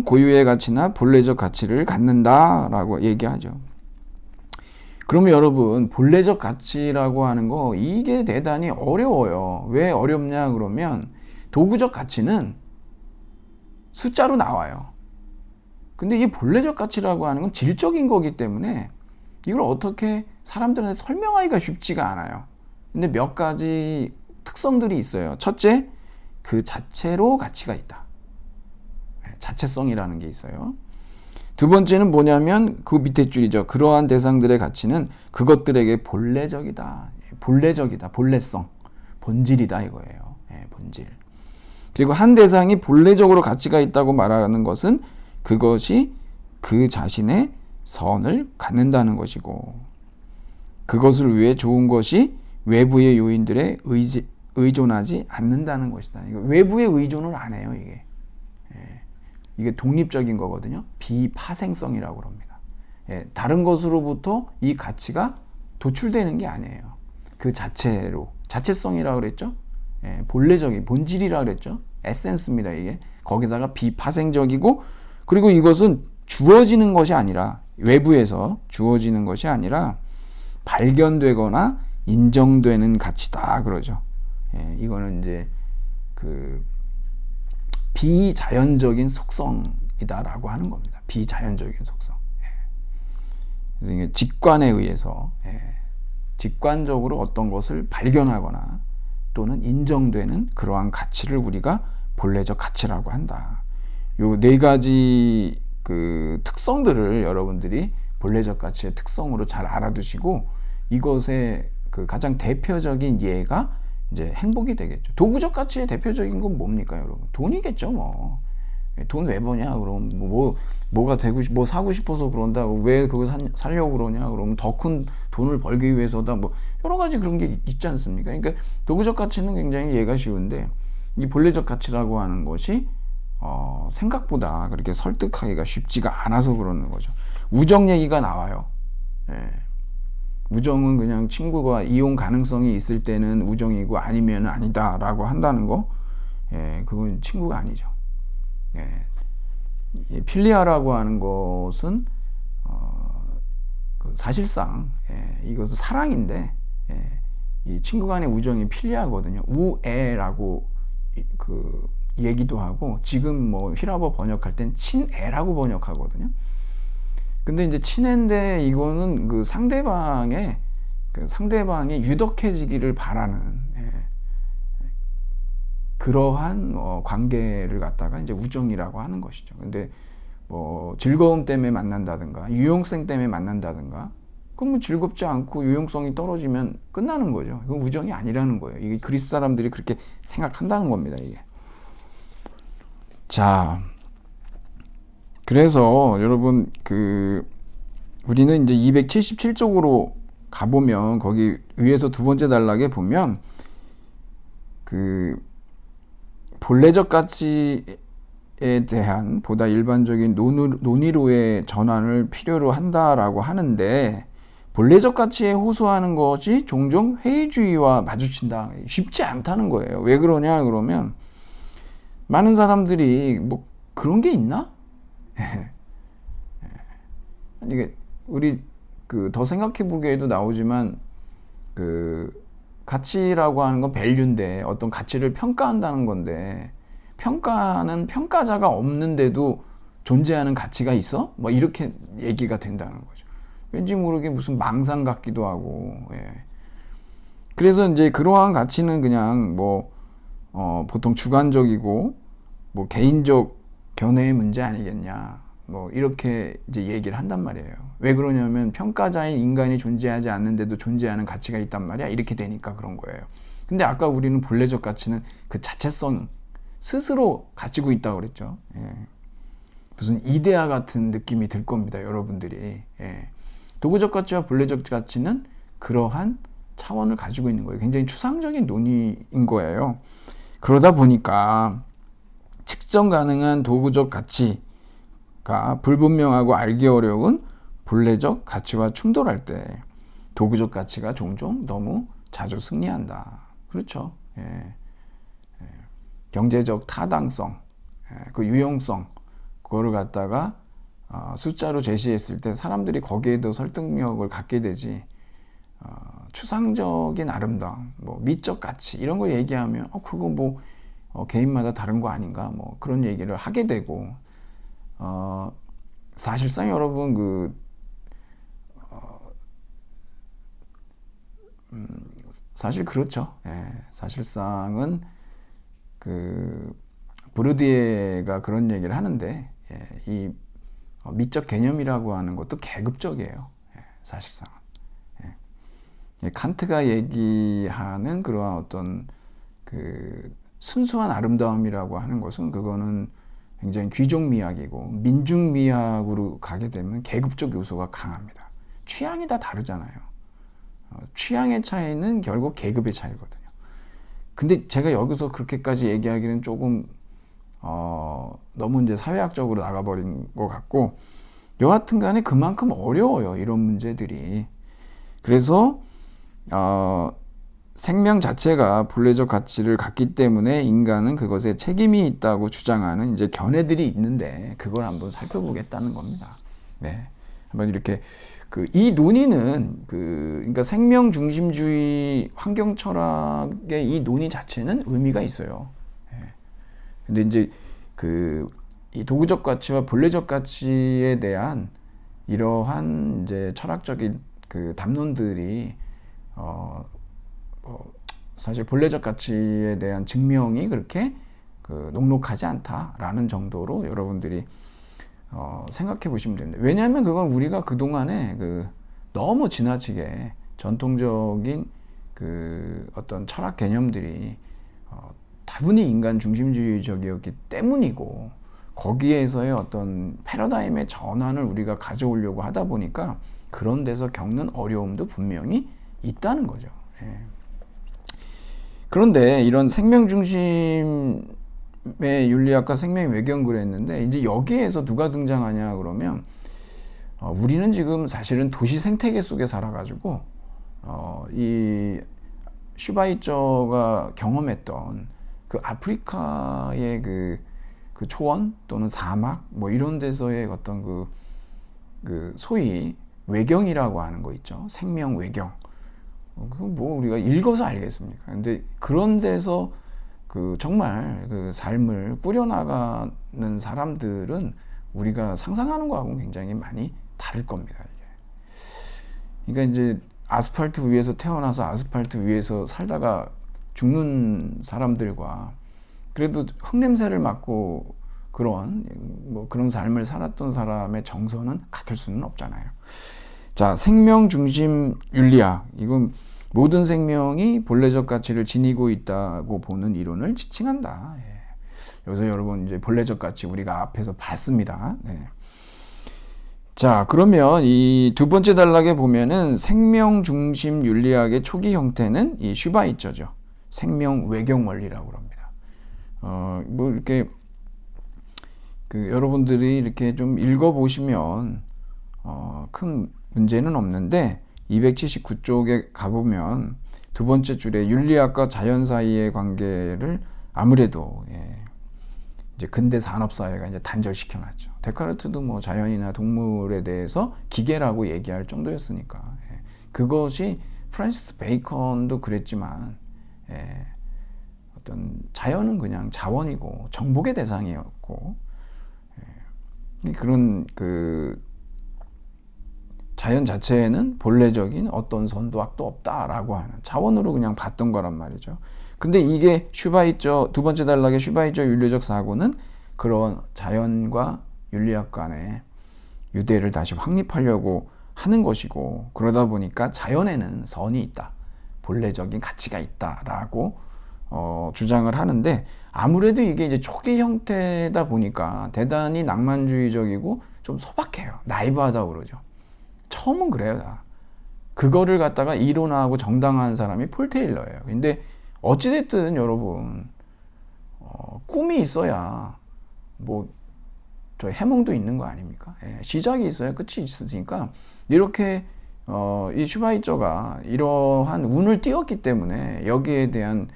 고유의 가치나 본래적 가치를 갖는다 라고 얘기하죠. 그러면 여러분, 본래적 가치라고 하는 거, 이게 대단히 어려워요. 왜 어렵냐 그러면, 도구적 가치는 숫자로 나와요. 근데 이 본래적 가치라고 하는 건 질적인 거기 때문에 이걸 어떻게 사람들한테 설명하기가 쉽지가 않아요. 근데 몇 가지 특성들이 있어요. 첫째, 그 자체로 가치가 있다. 자체성이라는 게 있어요. 두 번째는 뭐냐면 그 밑에 줄이죠. 그러한 대상들의 가치는 그것들에게 본래적이다. 본래성, 본질이다 이거예요. 본질. 그리고 한 대상이 본래적으로 가치가 있다고 말하는 것은 그것이 그 자신의 선을 갖는다는 것이고, 그것을 위해 좋은 것이 외부의 요인들에 의존하지 않는다는 것이다. 이거 외부에 의존을 안 해요. 이게 독립적인 거거든요. 비파생성이라고 합니다. 다른 것으로부터 이 가치가 도출되는 게 아니에요. 그 자체로 자체성이라고 그랬죠. 본래적인 본질이라고 그랬죠. 에센스입니다. 이게 거기다가 비파생적이고, 그리고 이것은 주어지는 것이 아니라, 외부에서 주어지는 것이 아니라 발견되거나 인정되는 가치다 그러죠. 이거는 이제 그 비자연적인 속성이다라고 하는 겁니다. 비자연적인 속성. 그래서 이게 직관에 의해서 직관적으로 어떤 것을 발견하거나 또는 인정되는 그러한 가치를 우리가 본래적 가치라고 한다. 요 네 가지 그 특성들을 여러분들이 본래적 가치의 특성으로 잘 알아두시고, 이것의 그 가장 대표적인 예가 이제 행복이 되겠죠. 도구적 가치의 대표적인 건 뭡니까, 여러분? 돈이겠죠, 뭐. 돈 왜 버냐? 그럼 뭐가 되고 뭐 사고 싶어서 그런다고, 왜 그거 살려고 그러냐? 그러면 더 큰 돈을 벌기 위해서다. 뭐 여러 가지 그런 게 있지 않습니까? 그러니까 도구적 가치는 굉장히 이해가 쉬운데, 이 본래적 가치라고 하는 것이 생각보다 그렇게 설득하기가 쉽지가 않아서 그러는 거죠. 우정 얘기가 나와요. 우정은 그냥 친구가 이용 가능성이 있을 때는 우정이고 아니면 아니다라고 한다는 거, 그건 친구가 아니죠. 필리아라고 하는 것은 사실상 이것은 사랑인데, 이 친구 간의 우정이 필리아거든요. 우애라고 그 얘기도 하고, 지금 뭐 히라버 번역할 땐 친애라고 번역하거든요. 근데 이제 친애인데 이거는 그 상대방이 유덕해지기를 바라는 그러한 관계를 갖다가 이제 우정이라고 하는 것이죠. 근데 뭐 즐거움 때문에 만난다든가 유용성 때문에 만난다든가, 그럼 뭐 즐겁지 않고 유용성이 떨어지면 끝나는 거죠. 이건 우정이 아니라는 거예요. 이게 그리스 사람들이 그렇게 생각한다는 겁니다, 이게. 자, 그래서 여러분 우리는 이제 277쪽으로 가보면, 거기 위에서 두 번째 단락에 보면 그 본래적 가치에 대한 보다 일반적인 논의로의 전환을 필요로 한다라고 하는데, 본래적 가치에 호소하는 것이 종종 회의주의와 마주친다. 쉽지 않다는 거예요. 왜 그러냐 그러면, 많은 사람들이 뭐 그런 게 있나? 이게 우리 더 생각해 보기에도 나오지만, 그 가치라고 하는 건 밸류인데, 어떤 가치를 평가한다는 건데, 평가는 평가자가 없는데도 존재하는 가치가 있어? 뭐 이렇게 얘기가 된다는 거죠. 왠지 모르게 무슨 망상 같기도 하고. 그래서 이제 그러한 가치는 그냥 뭐 보통 주관적이고 뭐 개인적 견해의 문제 아니겠냐, 뭐 이렇게 이제 얘기를 한단 말이에요. 왜 그러냐면 평가자인 인간이 존재하지 않는데도 존재하는 가치가 있단 말이야. 이렇게 되니까 그런 거예요. 근데 아까 우리는 본래적 가치는 그 자체성 스스로 가지고 있다고 그랬죠. 무슨 이데아 같은 느낌이 들 겁니다, 여러분들이. 도구적 가치와 본래적 가치는 그러한 차원을 가지고 있는 거예요. 굉장히 추상적인 논의인 거예요. 그러다 보니까 측정 가능한 도구적 가치가 불분명하고 알기 어려운 본래적 가치와 충돌할 때 도구적 가치가 종종 너무 자주 승리한다. 그렇죠. 경제적 타당성, 그 유용성, 그거를 갖다가 숫자로 제시했을 때 사람들이 거기에 더 설득력을 갖게 되지, 추상적인 아름다움, 뭐 미적 가치 이런 거 얘기하면 그거 뭐 개인마다 다른 거 아닌가, 뭐 그런 얘기를 하게 되고, 사실상 여러분 사실 그렇죠. 사실상은 브루디에가 그런 얘기를 하는데, 이 미적 개념이라고 하는 것도 계급적이에요. 사실상. 칸트가 얘기하는 그러한 어떤 순수한 아름다움이라고 하는 것은, 그거는 굉장히 귀족미학이고, 민중미학으로 가게 되면 계급적 요소가 강합니다. 취향이 다 다르잖아요. 취향의 차이는 결국 계급의 차이거든요. 근데 제가 여기서 그렇게까지 얘기하기는 조금 너무 이제 사회학적으로 나가버린 것 같고, 여하튼 간에 그만큼 어려워요, 이런 문제들이. 그래서 생명 자체가 본래적 가치를 갖기 때문에 인간은 그것에 책임이 있다고 주장하는 이제 견해들이 있는데, 그걸 한번 살펴보겠다는 겁니다. 네. 한번 이렇게 이 논의는 그러니까 생명 중심주의 환경 철학의 이 논의 자체는 의미가 있어요. 예. 근데 이제 이 도구적 가치와 본래적 가치에 대한 이러한 이제 철학적인 담론들이 사실 본래적 가치에 대한 증명이 그렇게 녹록하지 않다라는 정도로 여러분들이 생각해 보시면 됩니다. 왜냐하면 그건 우리가 그동안에 너무 지나치게 전통적인 어떤 철학 개념들이 다분히 인간 중심주의적이었기 때문이고, 거기에서의 어떤 패러다임의 전환을 우리가 가져오려고 하다 보니까 그런 데서 겪는 어려움도 분명히 있다는 거죠. 예. 그런데 이런 생명 중심의 윤리학과 생명 외경 그랬는데, 이제 여기에서 누가 등장하냐 그러면 우리는 지금 사실은 도시 생태계 속에 살아가지고 이 슈바이처가 경험했던 아프리카의 그 초원 또는 사막 뭐 이런 데서의 어떤 소위 외경이라고 하는 거 있죠. 생명 외경. 뭐 우리가 읽어서 알겠습니까? 근데 그런 데서 정말 삶을 꾸려나가는 사람들은 우리가 상상하는 거하고 굉장히 많이 다를 겁니다. 이게. 그러니까 이제 아스팔트 위에서 태어나서 아스팔트 위에서 살다가 죽는 사람들과 그래도 흙냄새를 맡고 그런 삶을 살았던 사람의 정서는 같을 수는 없잖아요. 자, 생명 중심 윤리학. 이건 모든 생명이 본래적 가치를 지니고 있다고 보는 이론을 지칭한다. 예. 여기서 여러분 이제 본래적 가치 우리가 앞에서 봤습니다. 네. 자, 그러면 이 두 번째 단락에 보면은 생명 중심 윤리학의 초기 형태는 이 슈바이처죠. 생명 외경 원리라고 합니다. 뭐 이렇게 여러분들이 이렇게 좀 읽어보시면 큰 문제는 없는데, 279쪽에 가보면 두 번째 줄에 윤리학과 자연 사이의 관계를 아무래도 이제 근대 산업 사회가 이제 단절시켜놨죠. 데카르트도 뭐 자연이나 동물에 대해서 기계라고 얘기할 정도였으니까. 그것이 프란시스 베이컨도 그랬지만, 어떤 자연은 그냥 자원이고 정복의 대상이었고, 그런 자연 자체에는 본래적인 어떤 선도학도 없다라고 하는 자원으로 그냥 봤던 거란 말이죠. 근데 이게 두 번째 단락의 슈바이처 윤리적 사고는 그런 자연과 윤리학 간의 유대를 다시 확립하려고 하는 것이고, 그러다 보니까 자연에는 선이 있다, 본래적인 가치가 있다라고 주장을 하는데, 아무래도 이게 이제 초기 형태다 보니까 대단히 낭만주의적이고 좀 소박해요. 나이브하다고 그러죠. 처음은 그래요. 다. 그거를 갖다가 이론화하고 정당화한 사람이 폴 테일러예요. 근데 어찌됐든 여러분, 꿈이 있어야 뭐 저 해몽도 있는 거 아닙니까? 시작이 있어야 끝이 있으니까, 이렇게 이 슈바이처가 이러한 운을 띄웠기 때문에 여기에 대한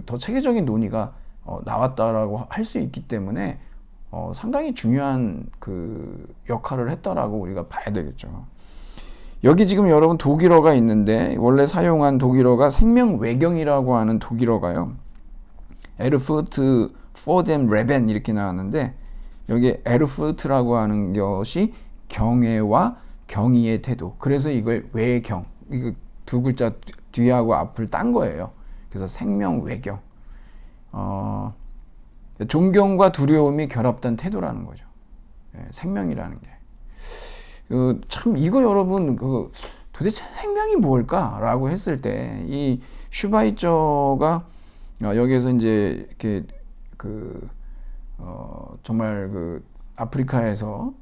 더 체계적인 논의가 나왔다라고 할 수 있기 때문에 상당히 중요한 역할을 했다라고 우리가 봐야 되겠죠. 여기 지금 여러분 독일어가 있는데, 원래 사용한 독일어가 생명 외경이라고 하는 독일어가요. 에르푸트 포뎀 레벤 이렇게 나왔는데, 여기 에르푸트라고 하는 것이 경애와 경의의 태도. 그래서 이걸 외경, 이거 두 글자 뒤하고 앞을 딴 거예요. 그래서 생명 외경. 존경과 두려움이 결합된 태도라는 거죠. 생명이라는 게. 참 이거 여러분 도대체 생명이 뭘까라고 했을 때, 이 슈바이처가 여기에서 이제 이렇게 정말 아프리카에서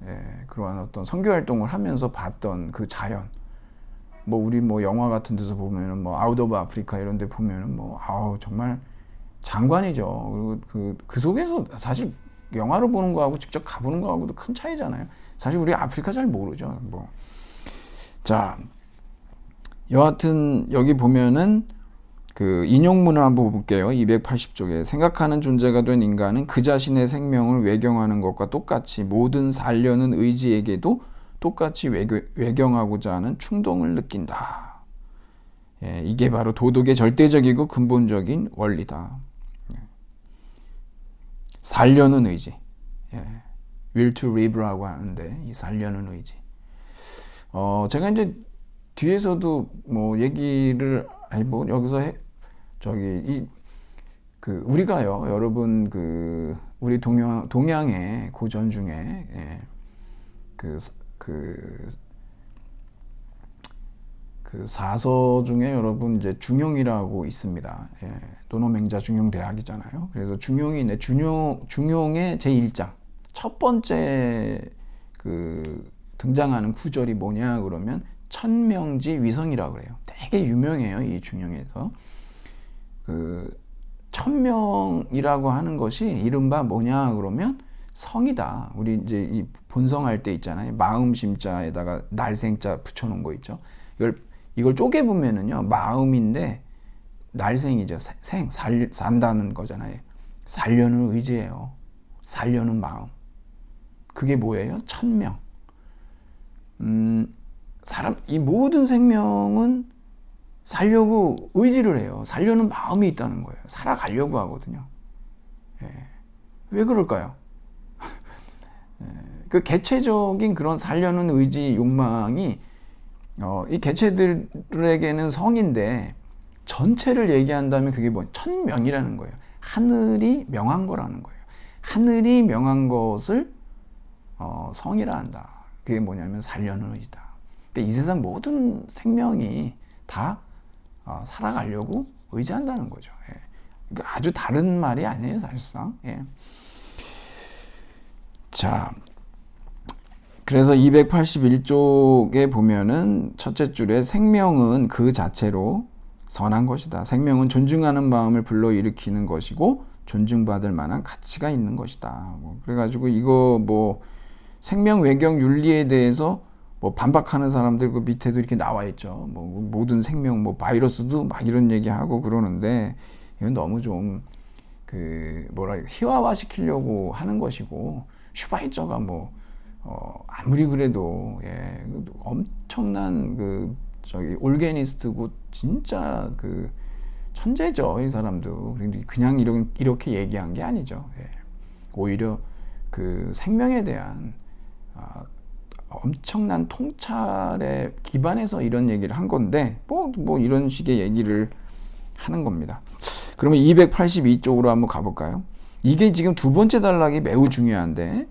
그러한 어떤 선교 활동을 하면서 봤던 자연, 뭐 우리 뭐 영화 같은 데서 보면은 뭐 아웃 오브 아프리카 이런 데 보면은 뭐 아우 정말 장관이죠. 그리고 그 속에서 사실 영화로 보는 거하고 직접 가보는 거하고도 큰 차이잖아요. 사실 우리 아프리카 잘 모르죠. 뭐. 자, 여하튼 여기 보면은 그 인용문을 한번 볼게요. 280쪽에 생각하는 존재가 된 인간은 그 자신의 생명을 외경하는 것과 똑같이 모든 살려는 의지에게도 똑같이 외경하고자 하는 충동을 느낀다. 예, 이게 바로 도덕의 절대적이고 근본적인 원리다. 예. 살려는 의지. 예. will to live라고 하는데 이 살려는 의지. 제가 이제 뒤에서도 뭐 얘기를 뭐 여기서 우리가요, 여러분 우리 동양의 고전 중에 예, 그 사서 중에 여러분 이제 중용이라고 있습니다. 예, 도노맹자 중용대학이잖아요. 그래서 중용이 있네. 중용의 제1장 첫 번째 등장하는 구절이 뭐냐 그러면 천명지 위성이라고 그래요. 되게 유명해요, 이 중용에서. 천명이라고 하는 것이 이른바 뭐냐 그러면 성이다. 우리 이제 이 본성할 때 있잖아요. 마음 심자에다가 날생자 붙여놓은 거 있죠. 이걸 쪼개보면은요, 마음인데 날생이죠. 산다는 거잖아요. 살려는 의지예요. 살려는 마음. 그게 뭐예요? 천명. 이 모든 생명은 살려고 의지를 해요. 살려는 마음이 있다는 거예요. 살아가려고 하거든요. 예. 왜 그럴까요? 예. 그 개체적인 그런 살려는 의지, 욕망이 이 개체들에게는 성인데 전체를 얘기한다면 그게 천명이라는 거예요. 하늘이 명한 거라는 거예요. 하늘이 명한 것을 성이라 한다. 그게 뭐냐면 살려는 의지다. 그러니까 이 세상 모든 생명이 다 살아가려고 의지한다는 거죠. 예. 그러니까 아주 다른 말이 아니에요, 사실상. 예. 자, 그래서 281쪽에 보면은 첫째 줄에 생명은 그 자체로 선한 것이다. 생명은 존중하는 마음을 불러일으키는 것이고 존중받을 만한 가치가 있는 것이다. 그래가지고 이거 생명 외경 윤리에 대해서 반박하는 사람들 그 밑에도 이렇게 나와 있죠. 모든 생명, 바이러스도 막 이런 얘기하고 그러는데 이건 너무 좀 희화화 시키려고 하는 것이고 슈바이처가 아무리 그래도 예, 엄청난 올게니스트고 진짜 천재죠, 이 사람도. 그냥 이렇게 얘기한 게 아니죠. 예. 오히려 생명에 대한 엄청난 통찰에 기반해서 이런 얘기를 한 건데 이런 식의 얘기를 하는 겁니다. 그러면 282쪽으로 한번 가볼까요? 이게 지금 두 번째 단락이 매우 중요한데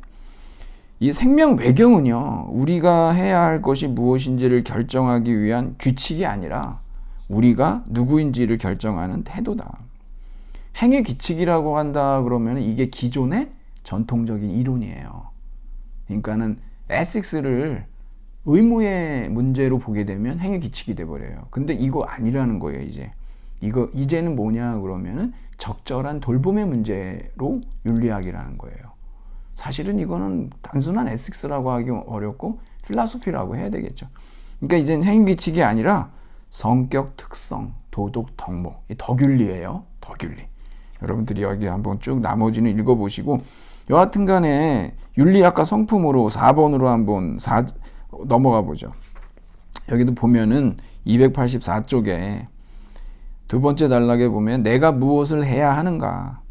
이 생명 외경은요, 우리가 해야 할 것이 무엇인지를 결정하기 위한 규칙이 아니라 우리가 누구인지를 결정하는 태도다. 행위 규칙이라고 한다 그러면 이게 기존의 전통적인 이론이에요. 그러니까는 에식스를 의무의 문제로 보게 되면 행위 규칙이 돼버려요. 근데 이거 아니라는 거예요, 이제. 이제는 뭐냐 그러면은 적절한 돌봄의 문제로 윤리학이라는 거예요. 사실은 이거는 단순한 에식스라고 하기 어렵고 필라소피라고 해야 되겠죠. 그러니까 이제는 행위 규칙이 아니라 성격 특성, 도덕 덕목, 이 덕윤리예요. 덕윤리. 여러분들이 여기 한번 쭉 나머지는 읽어보시고 여하튼 간에 윤리학과 성품으로 4번으로 한번 넘어가 보죠. 여기도 보면은 284쪽에 두 번째 단락에 보면 내가 무엇을 해야 하는가.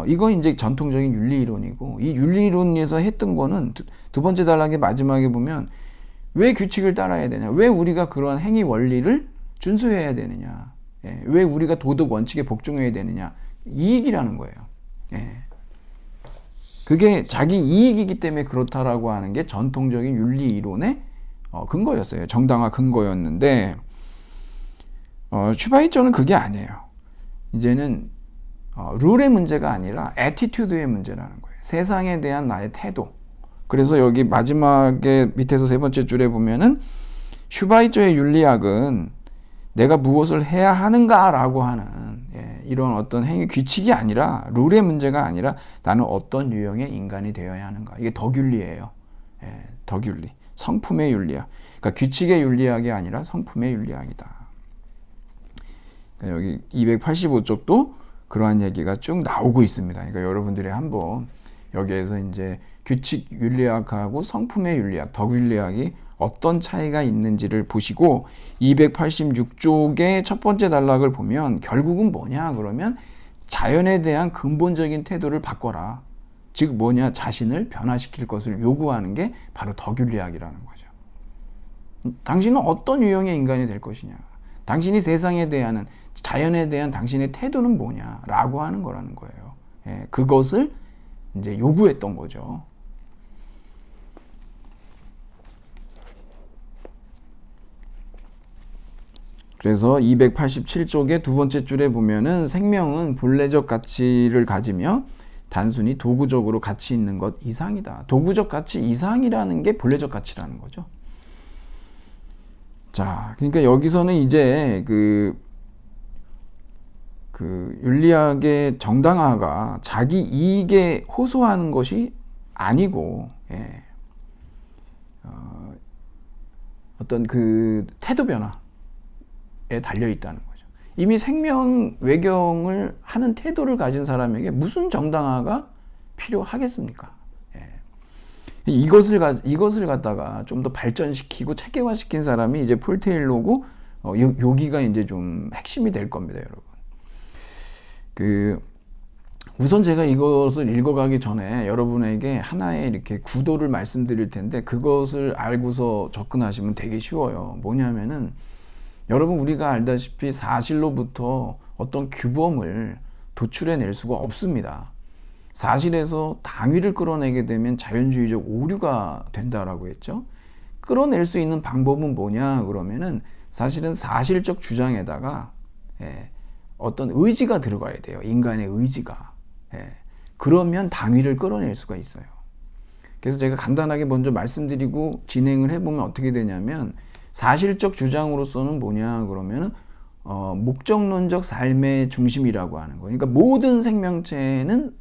이건 이제 전통적인 윤리이론이고 이 윤리이론에서 했던 거는 두 번째 단락의 마지막에 보면 왜 규칙을 따라야 되냐. 왜 우리가 그런 행위 원리를 준수해야 되느냐. 예, 왜 우리가 도덕 원칙에 복종해야 되느냐. 이익이라는 거예요. 예. 그게 자기 이익이기 때문에 그렇다라고 하는 게 전통적인 윤리 이론의 근거였어요. 정당화 근거였는데 슈바이처는 그게 아니에요. 이제는 룰의 문제가 아니라 애티튜드의 문제라는 거예요. 세상에 대한 나의 태도. 그래서 여기 마지막에 밑에서 세 번째 줄에 보면은 슈바이처의 윤리학은 내가 무엇을 해야 하는가라고 하는 이런 어떤 행위 규칙이 아니라 룰의 문제가 아니라 나는 어떤 유형의 인간이 되어야 하는가. 이게 덕윤리예요. 덕윤리. 성품의 윤리학. 그러니까 규칙의 윤리학이 아니라 성품의 윤리학이다. 그러니까 여기 285쪽도 그러한 얘기가 쭉 나오고 있습니다. 그러니까 여러분들이 한번 여기에서 이제 규칙 윤리학하고 성품의 윤리학, 덕윤리학이 어떤 차이가 있는지를 보시고 286쪽의 첫 번째 단락을 보면 결국은 뭐냐 그러면 자연에 대한 근본적인 태도를 바꿔라. 즉 뭐냐, 자신을 변화시킬 것을 요구하는 게 바로 덕윤리학이라는 거죠. 당신은 어떤 유형의 인간이 될 것이냐, 당신이 세상에 대한, 자연에 대한 당신의 태도는 뭐냐라고 하는 거라는 거예요. 그것을 이제 요구했던 거죠. 그래서 287쪽의 두 번째 줄에 보면은 생명은 본래적 가치를 가지며 단순히 도구적으로 가치 있는 것 이상이다. 도구적 가치 이상이라는 게 본래적 가치라는 거죠. 자, 그러니까 여기서는 이제 그 윤리학의 정당화가 자기 이익에 호소하는 것이 아니고, 어떤 그 태도 변화에 달려 있다는 거죠. 이미 생명 외경을 하는 태도를 가진 사람에게 무슨 정당화가 필요하겠습니까? 이것을 갖다가 좀 더 발전시키고 체계화시킨 사람이 이제 폴 테일러고, 여기가 이제 좀 핵심이 될 겁니다, 여러분. 우선 제가 이것을 읽어가기 전에 여러분에게 하나의 이렇게 구도를 말씀드릴 텐데, 그것을 알고서 접근하시면 되게 쉬워요. 뭐냐면은, 여러분, 우리가 알다시피 사실로부터 어떤 규범을 도출해낼 수가 없습니다. 사실에서 당위를 끌어내게 되면 자연주의적 오류가 된다라고 했죠. 끌어낼 수 있는 방법은 뭐냐 그러면은 사실은 사실적 주장에다가 어떤 의지가 들어가야 돼요. 인간의 의지가. 그러면 당위를 끌어낼 수가 있어요. 그래서 제가 간단하게 먼저 말씀드리고 진행을 해보면 어떻게 되냐면, 사실적 주장으로서는 뭐냐 그러면은 목적론적 삶의 중심이라고 하는 거. 그러니까 모든 생명체는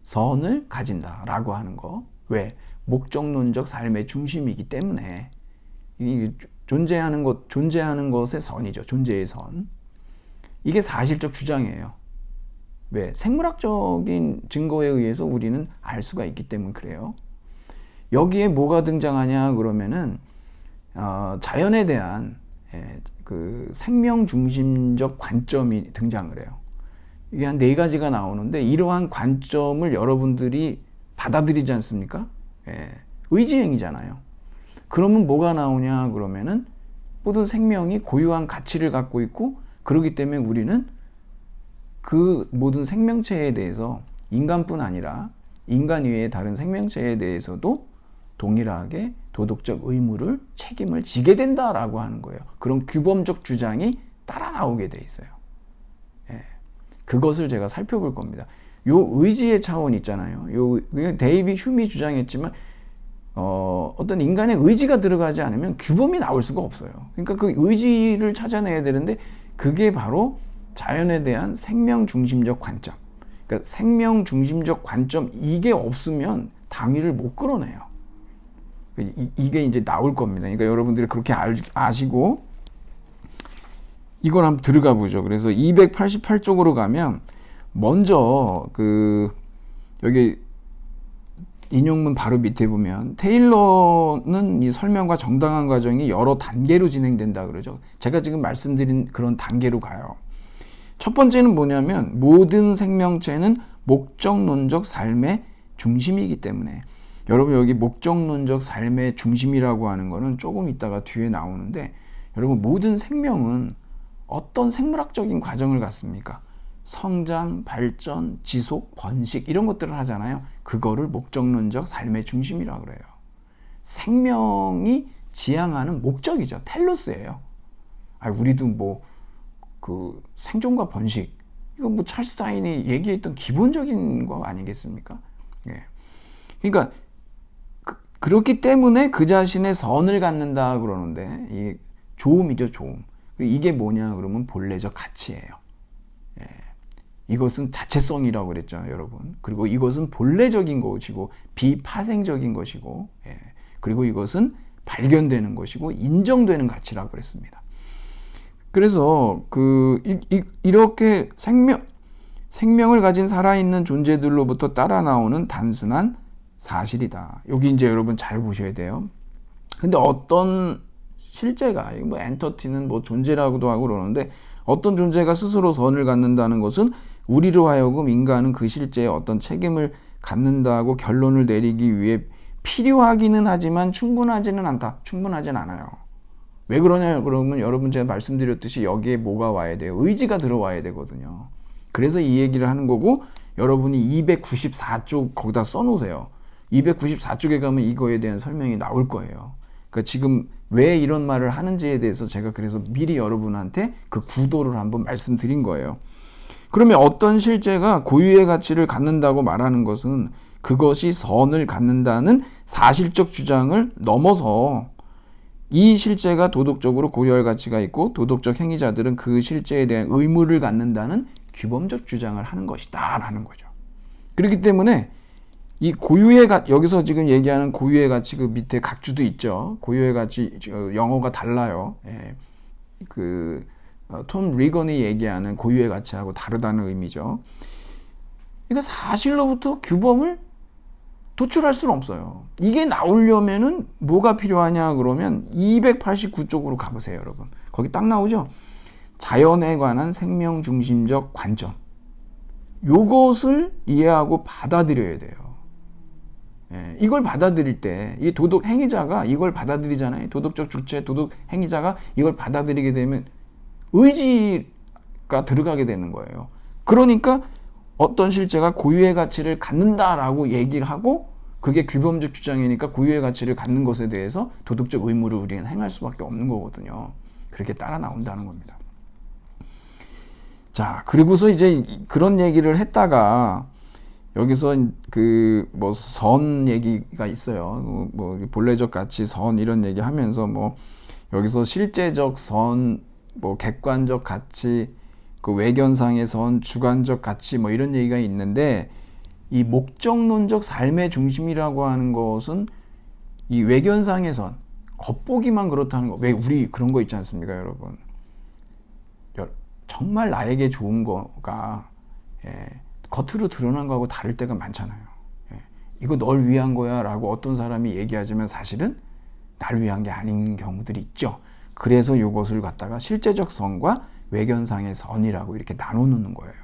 선을 가진다라고 하는 거. 왜? 목적론적 삶의 중심이기 때문에. 이게 존재하는 것의 선이죠. 존재의 선. 이게 사실적 주장이에요. 왜? 생물학적인 증거에 의해서 우리는 알 수가 있기 때문에 그래요. 여기에 뭐가 등장하냐 그러면은 자연에 대한 그 생명 중심적 관점이 등장을 해요. 이게 한 4가지가 나오는데, 이러한 관점을 여러분들이 받아들이지 않습니까? 의지행위잖아요. 그러면 뭐가 나오냐 그러면은 모든 생명이 고유한 가치를 갖고 있고, 그렇기 때문에 우리는 그 모든 생명체에 대해서 인간뿐 아니라 인간 외의 다른 생명체에 대해서도 동일하게 도덕적 의무를, 책임을 지게 된다라고 하는 거예요. 그런 규범적 주장이 따라 나오게 돼 있어요. 그것을 제가 살펴볼 겁니다. 요 의지의 차원 있잖아요. 데이빗 휴미 주장했지만 어떤 인간의 의지가 들어가지 않으면 규범이 나올 수가 없어요. 그러니까 그 의지를 찾아내야 되는데, 그게 바로 자연에 대한 생명 중심적 관점. 그러니까 생명 중심적 관점, 이게 없으면 당위를 못 끌어내요. 이게 이제 나올 겁니다. 그러니까 여러분들이 그렇게 아시고 이걸 한번 들어가 보죠. 그래서 288쪽으로 가면 먼저 여기 인용문 바로 밑에 보면 테일러는 이 설명과 정당한 과정이 여러 단계로 진행된다 그러죠. 제가 지금 말씀드린 그런 단계로 가요. 첫 번째는 뭐냐면, 모든 생명체는 목적론적 삶의 중심이기 때문에. 여러분, 여기 목적론적 삶의 중심이라고 하는 거는 조금 있다가 뒤에 나오는데, 여러분, 모든 생명은 어떤 생물학적인 과정을 갖습니까? 성장, 발전, 지속, 번식, 이런 것들을 하잖아요. 그거를 목적론적 삶의 중심이라고 그래요. 생명이 지향하는 목적이죠. 텔로스예요. 우리도 생존과 번식, 이거 찰스 다윈이 얘기했던 기본적인 거 아니겠습니까? 그러니까 그렇기 때문에 그 자신의 선을 갖는다 그러는데 이 좋음이죠, 좋음. 이게 뭐냐 그러면 본래적 가치예요. 예. 이것은 자체성이라고 그랬죠, 여러분. 그리고 이것은 본래적인 것이고 비파생적인 것이고, 예. 그리고 이것은 발견되는 것이고 인정되는 가치라고 그랬습니다. 그래서 이렇게 생명을 가진 살아있는 존재들로부터 따라 나오는 단순한 사실이다. 여기 이제 여러분 잘 보셔야 돼요. 근데 어떤 실제가, 뭐 엔터티는 뭐 존재라고도 하고 그러는데, 어떤 존재가 스스로 선을 갖는다는 것은 우리로 하여금 인간은 그 실제에 어떤 책임을 갖는다고 결론을 내리기 위해 필요하기는 하지만 충분하지는 않다. 충분하진 않아요. 왜 그러냐 그러면 여러분 제가 말씀드렸듯이 여기에 뭐가 와야 돼요? 의지가 들어와야 되거든요. 그래서 이 얘기를 하는 거고, 여러분이 294쪽 거기다 써놓으세요. 294쪽에 가면 이거에 대한 설명이 나올 거예요. 그러니까 지금 왜 이런 말을 하는지에 대해서 제가 그래서 미리 여러분한테 그 구도를 한번 말씀드린 거예요. 그러면 어떤 실제가 고유의 가치를 갖는다고 말하는 것은 그것이 선을 갖는다는 사실적 주장을 넘어서 이 실제가 도덕적으로 고유할 가치가 있고 도덕적 행위자들은 그 실제에 대한 의무를 갖는다는 규범적 주장을 하는 것이다 라는 거죠. 그렇기 때문에 이 고유의 가치, 여기서 지금 얘기하는 고유의 가치 그 밑에 각주도 있죠. 고유의 가치 영어가 달라요. 예. 톰 리건이 얘기하는 고유의 가치하고 다르다는 의미죠. 그러니까 사실로부터 규범을 도출할 수는 없어요. 이게 나오려면은 뭐가 필요하냐 그러면 289쪽으로 가보세요, 여러분. 거기 딱 나오죠. 자연에 관한 생명 중심적 관점. 요것을 이해하고 받아들여야 돼요. 예, 이걸 받아들일 때 이 도덕 행위자가 이걸 받아들이잖아요. 도덕적 주체, 도덕 행위자가 이걸 받아들이게 되면 의지가 들어가게 되는 거예요. 그러니까 어떤 실제가 고유의 가치를 갖는다라고 얘기를 하고 그게 규범적 주장이니까 고유의 가치를 갖는 것에 대해서 도덕적 의무를 우리는 행할 수밖에 없는 거거든요. 그렇게 따라 나온다는 겁니다. 자, 그리고서 이제 그런 얘기를 했다가 여기서 뭐 선 얘기가 있어요. 뭐 본래적 가치, 선 이런 얘기 하면서 뭐 여기서 실제적 선, 뭐 객관적 가치, 그 외견상의 선, 주관적 가치 뭐 이런 얘기가 있는데, 이 목적론적 삶의 중심이라고 하는 것은 이 외견상의 선, 겉보기만 그렇다는 거. 왜 우리 그런 거 있지 않습니까, 여러분? 정말 나에게 좋은 거가 겉으로 드러난 거하고 다를 때가 많잖아요. 이거 널 위한 거야 라고 어떤 사람이 얘기하지만 사실은 날 위한 게 아닌 경우들이 있죠. 그래서 이것을 갖다가 실제적 선과 외견상의 선이라고 이렇게 나눠놓는 거예요.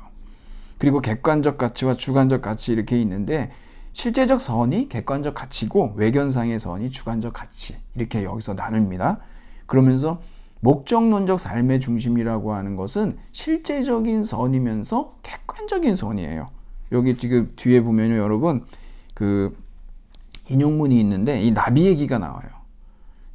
그리고 객관적 가치와 주관적 가치 이렇게 있는데, 실제적 선이 객관적 가치고 외견상의 선이 주관적 가치, 이렇게 여기서 나눕니다. 그러면서 목적론적 삶의 중심이라고 하는 것은 실제적인 선이면서 객관적인 선이에요. 여기 지금 뒤에 보면요, 여러분 그 인용문이 있는데 이 나비 얘기가 나와요.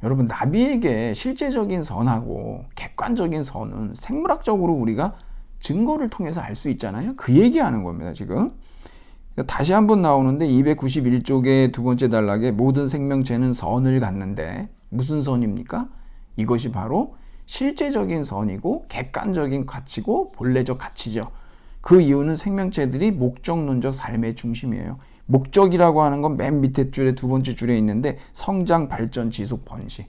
여러분, 나비에게 실제적인 선하고 객관적인 선은 생물학적으로 우리가 증거를 통해서 알 수 있잖아요. 그 얘기하는 겁니다, 지금. 다시 한번 나오는데 291쪽의 두 번째 단락에 모든 생명체는 선을 갖는데, 무슨 선입니까? 이것이 바로 실제적인 선이고 객관적인 가치고 본래적 가치죠. 그 이유는 생명체들이 목적론적 삶의 중심이에요. 목적이라고 하는 건 맨 밑에 줄에 두 번째 줄에 있는데 성장, 발전, 지속, 번식.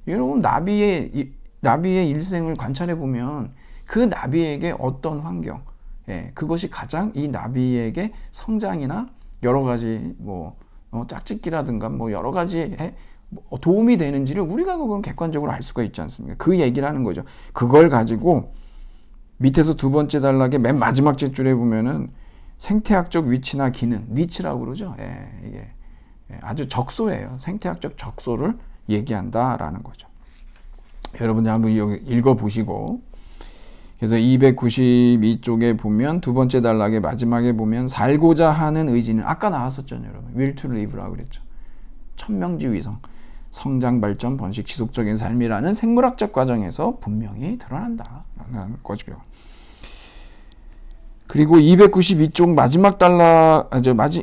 여러분, 나비의 일생을 관찰해 보면 그 나비에게 어떤 환경, 그것이 가장 이 나비에게 성장이나 여러 가지 짝짓기라든가 여러 가지에 도움이 되는지를 우리가 그건 객관적으로 알 수가 있지 않습니까? 그 얘기를 하는 거죠. 그걸 가지고 밑에서 두 번째 단락에 맨 마지막 줄에 보면은 생태학적 위치나 기능, 니치라고 그러죠. 이게 아주 적소예요. 생태학적 적소를 얘기한다라는 거죠. 여러분들 한번 읽어보시고, 그래서 292쪽에 보면 두 번째 단락의 마지막에 보면 살고자 하는 의지는 아까 나왔었죠, 여러분. will to live라고 그랬죠. 천명지위성, 성장, 발전, 번식, 지속적인 삶이라는 생물학적 과정에서 분명히 드러난다라는 거죠. 그리고 292쪽 마지막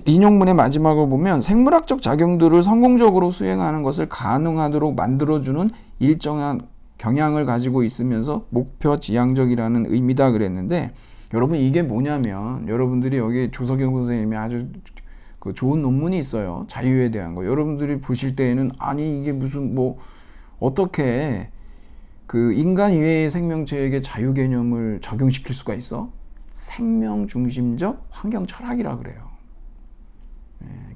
인용문의 마지막을 보면 생물학적 작용들을 성공적으로 수행하는 것을 가능하도록 만들어주는 일정한 경향을 가지고 있으면서 목표 지향적이라는 의미다 그랬는데, 여러분 이게 뭐냐면, 여러분들이 여기 조석영 선생님이 아주 그 좋은 논문이 있어요. 자유에 대한 거. 여러분들이 보실 때에는 아니 이게 무슨 뭐 어떻게 그 인간 이외의 생명체에게 자유 개념을 적용시킬 수가 있어? 생명 중심적 환경 철학이라 그래요.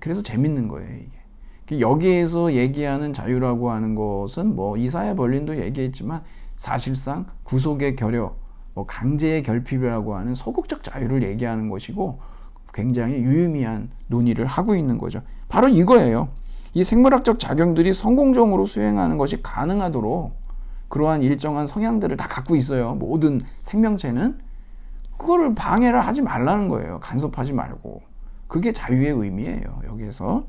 그래서 재밌는 거예요, 이게. 여기에서 얘기하는 자유라고 하는 것은 뭐 이사야 벌린도 얘기했지만 사실상 구속의 결여, 뭐 강제의 결핍이라고 하는 소극적 자유를 얘기하는 것이고, 굉장히 유의미한 논의를 하고 있는 거죠. 바로 이거예요. 이 생물학적 작용들이 성공적으로 수행하는 것이 가능하도록 그러한 일정한 성향들을 다 갖고 있어요. 모든 생명체는. 그거를 방해를 하지 말라는 거예요. 간섭하지 말고. 그게 자유의 의미예요. 여기에서